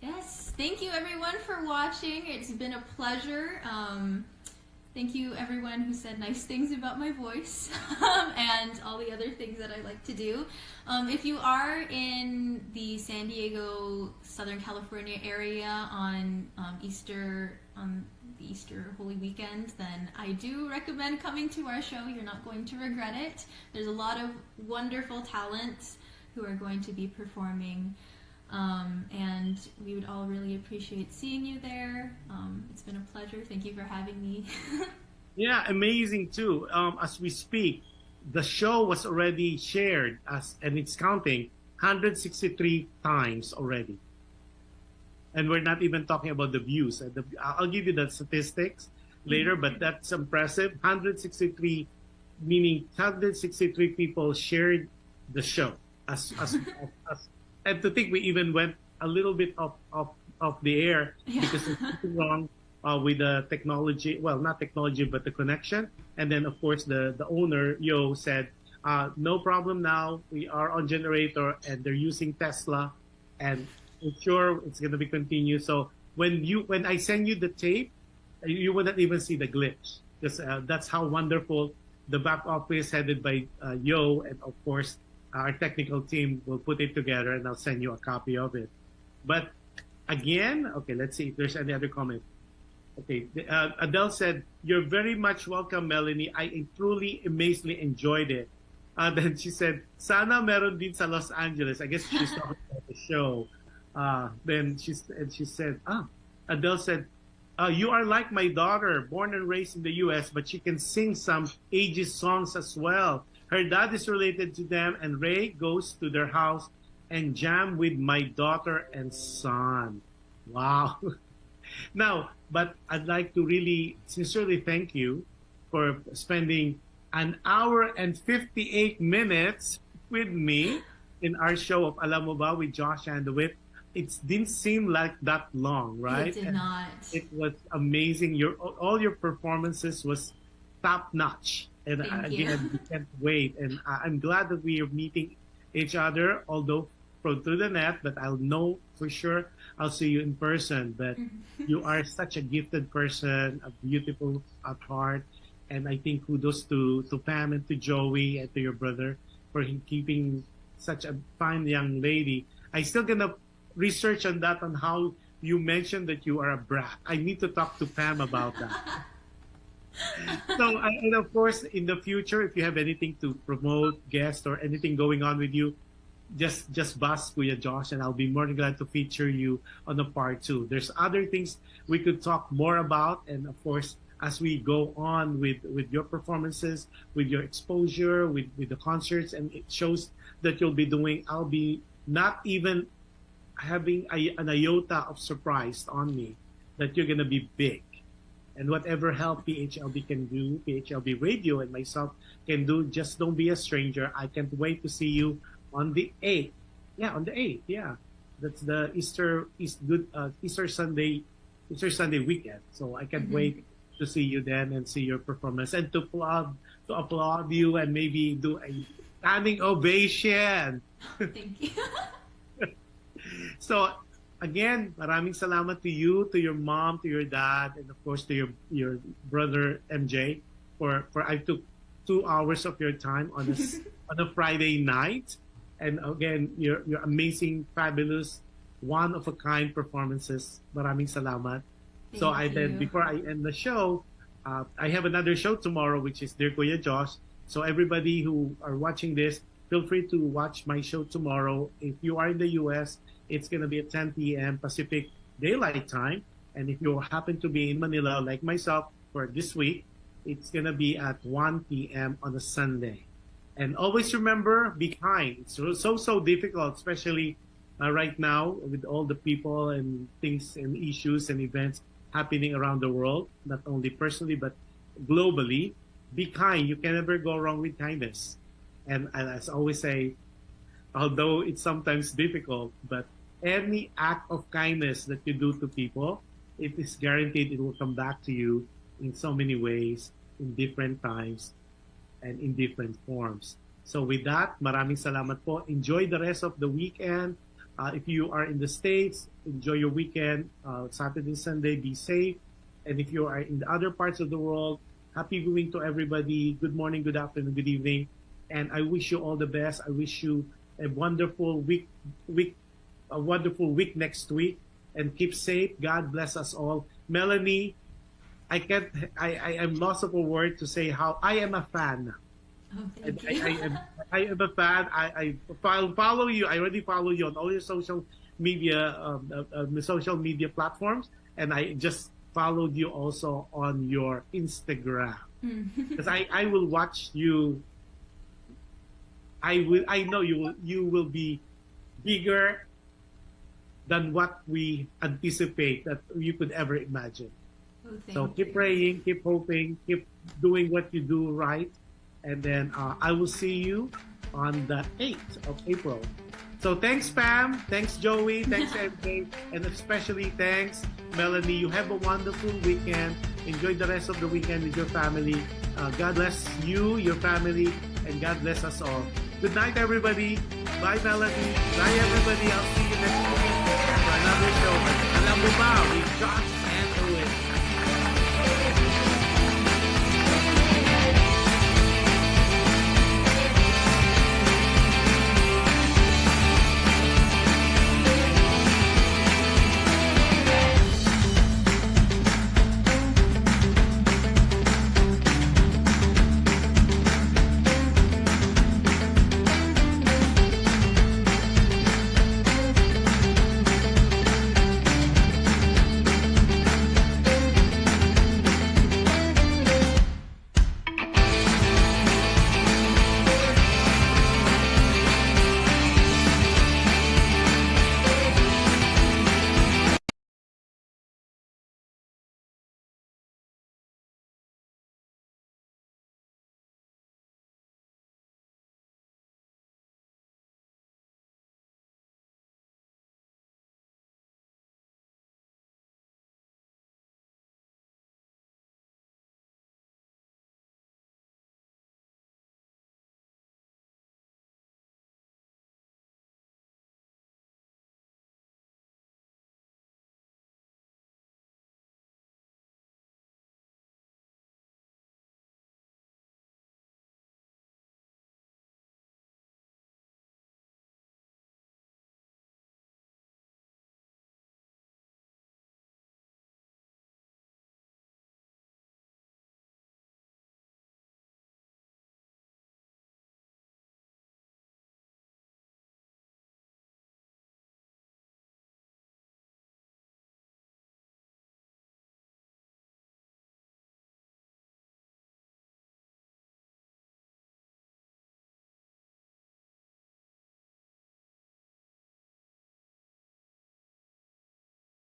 Yes, thank you everyone for watching. It's been a pleasure. Thank you everyone who said nice things about my voice and all the other things that I like to do. If you are in the San Diego, Southern California area on the Easter Holy Weekend, then I do recommend coming to our show. You're not going to regret it. There's a lot of wonderful talents who are going to be performing. And we would all really appreciate seeing you there. It's been a pleasure. Thank you for having me. Yeah, amazing too. As we speak, the show was already shared and it's counting 163 times already. And we're not even talking about the views. I'll give you the statistics later, but that's impressive. 163, meaning 163 people shared the show. as and to think we even went a little bit off the air because there's something wrong with the technology. Well, not technology, but the connection. And then, of course, the owner, Yo, said, no problem now. We are on generator and they're using Tesla. And I'm sure it's going to be continued. So when I send you the tape, you wouldn't even see the glitch. Because that's how wonderful the back office headed by Yo, and of course, our technical team will put it together and I'll send you a copy of it. But again, okay, let's see if there's any other comment. Okay, Adele said, "You're very much welcome, Melanie. I truly, amazingly enjoyed it." Then she said, "Sana meron din sa Los Angeles." I guess she's talking about the show. Then she said, Adele said, "You are like my daughter, born and raised in the U.S., but she can sing some ages songs as well. Her dad is related to them, and Ray goes to their house and jam with my daughter and son." Wow. Now, but I'd like to really sincerely thank you for spending an hour and 58 minutes with me in our show of Alam Mo Ba with Jush Andowitt. It didn't seem like that long, right? It did not. It was amazing. All your performances was top notch. And again, we can't wait. And I'm glad that we are meeting each other, although through the net, but I'll know for sure I'll see you in person. But you are such a gifted person, a beautiful at heart. And I think kudos to Pam and to Joey and to your brother for keeping such a fine young lady. I still gonna research on that, on how you mentioned that you are a brat. I need to talk to Pam about that. So, and of course, in the future, if you have anything to promote, guest, or anything going on with you, just buzz Kuya Josh, and I'll be more than glad to feature you on a part 2. There's other things we could talk more about, and of course, as we go on with your performances, with your exposure, with the concerts, and it shows that you'll be doing, I'll be not even having an iota of surprise on me that you're going to be big. And whatever help PHLV can do, PHLV Radio and myself can do, just don't be a stranger. I can't wait to see you on the 8th. Yeah, on the 8th. Yeah, that's the Easter Sunday weekend. So I can't wait to see you then and see your performance and to applaud you and maybe do a standing ovation. Thank you. So again, maraming salamat to you, to your mom, to your dad, and of course to your brother MJ for I took 2 hours of your time on a Friday night. And again, your amazing, fabulous, one of a kind performances. Maraming salamat. Thank you. Before I end the show, I have another show tomorrow, which is Dear Kuya Josh. So everybody who are watching this, feel free to watch my show tomorrow. If you are in the U.S., it's going to be at 10 p.m. Pacific Daylight Time. And if you happen to be in Manila, like myself, for this week, it's going to be at 1 p.m. on a Sunday. And always remember, be kind. It's so difficult, especially right now with all the people and things and issues and events happening around the world, not only personally, but globally. Be kind. You can never go wrong with kindness. And as I always say, although it's sometimes difficult, but any act of kindness that you do to people, it is guaranteed it will come back to you in so many ways, in different times, and in different forms. So with that, maraming salamat po. Enjoy the rest of the weekend. If you are in the States, enjoy your weekend. Saturday, Sunday, be safe. And if you are in the other parts of the world, happy viewing to everybody. Good morning, good afternoon, good evening. And I wish you all the best. I wish you a wonderful week next week. And keep safe. God bless us all. Melanie, I am lost of a word to say how I am a fan. Oh, thank you. I am a fan. I follow you. I already follow you on all your social media platforms, and I just followed you also on your Instagram because I will watch you. I know you will be bigger than what we anticipate that you could ever imagine. Oh, So keep praying, keep hoping, keep doing what you do right. And then I will see you on the 8th of April. So thanks, Pam. Thanks, Joey. Thanks, MJ. And especially thanks, Melanie. You have a wonderful weekend. Enjoy the rest of the weekend with your family. God bless you, your family, and God bless us all. Good night, everybody. Bye, Melanie. Bye, everybody. I'll see you next week for another show. Alam mo ba, with Jush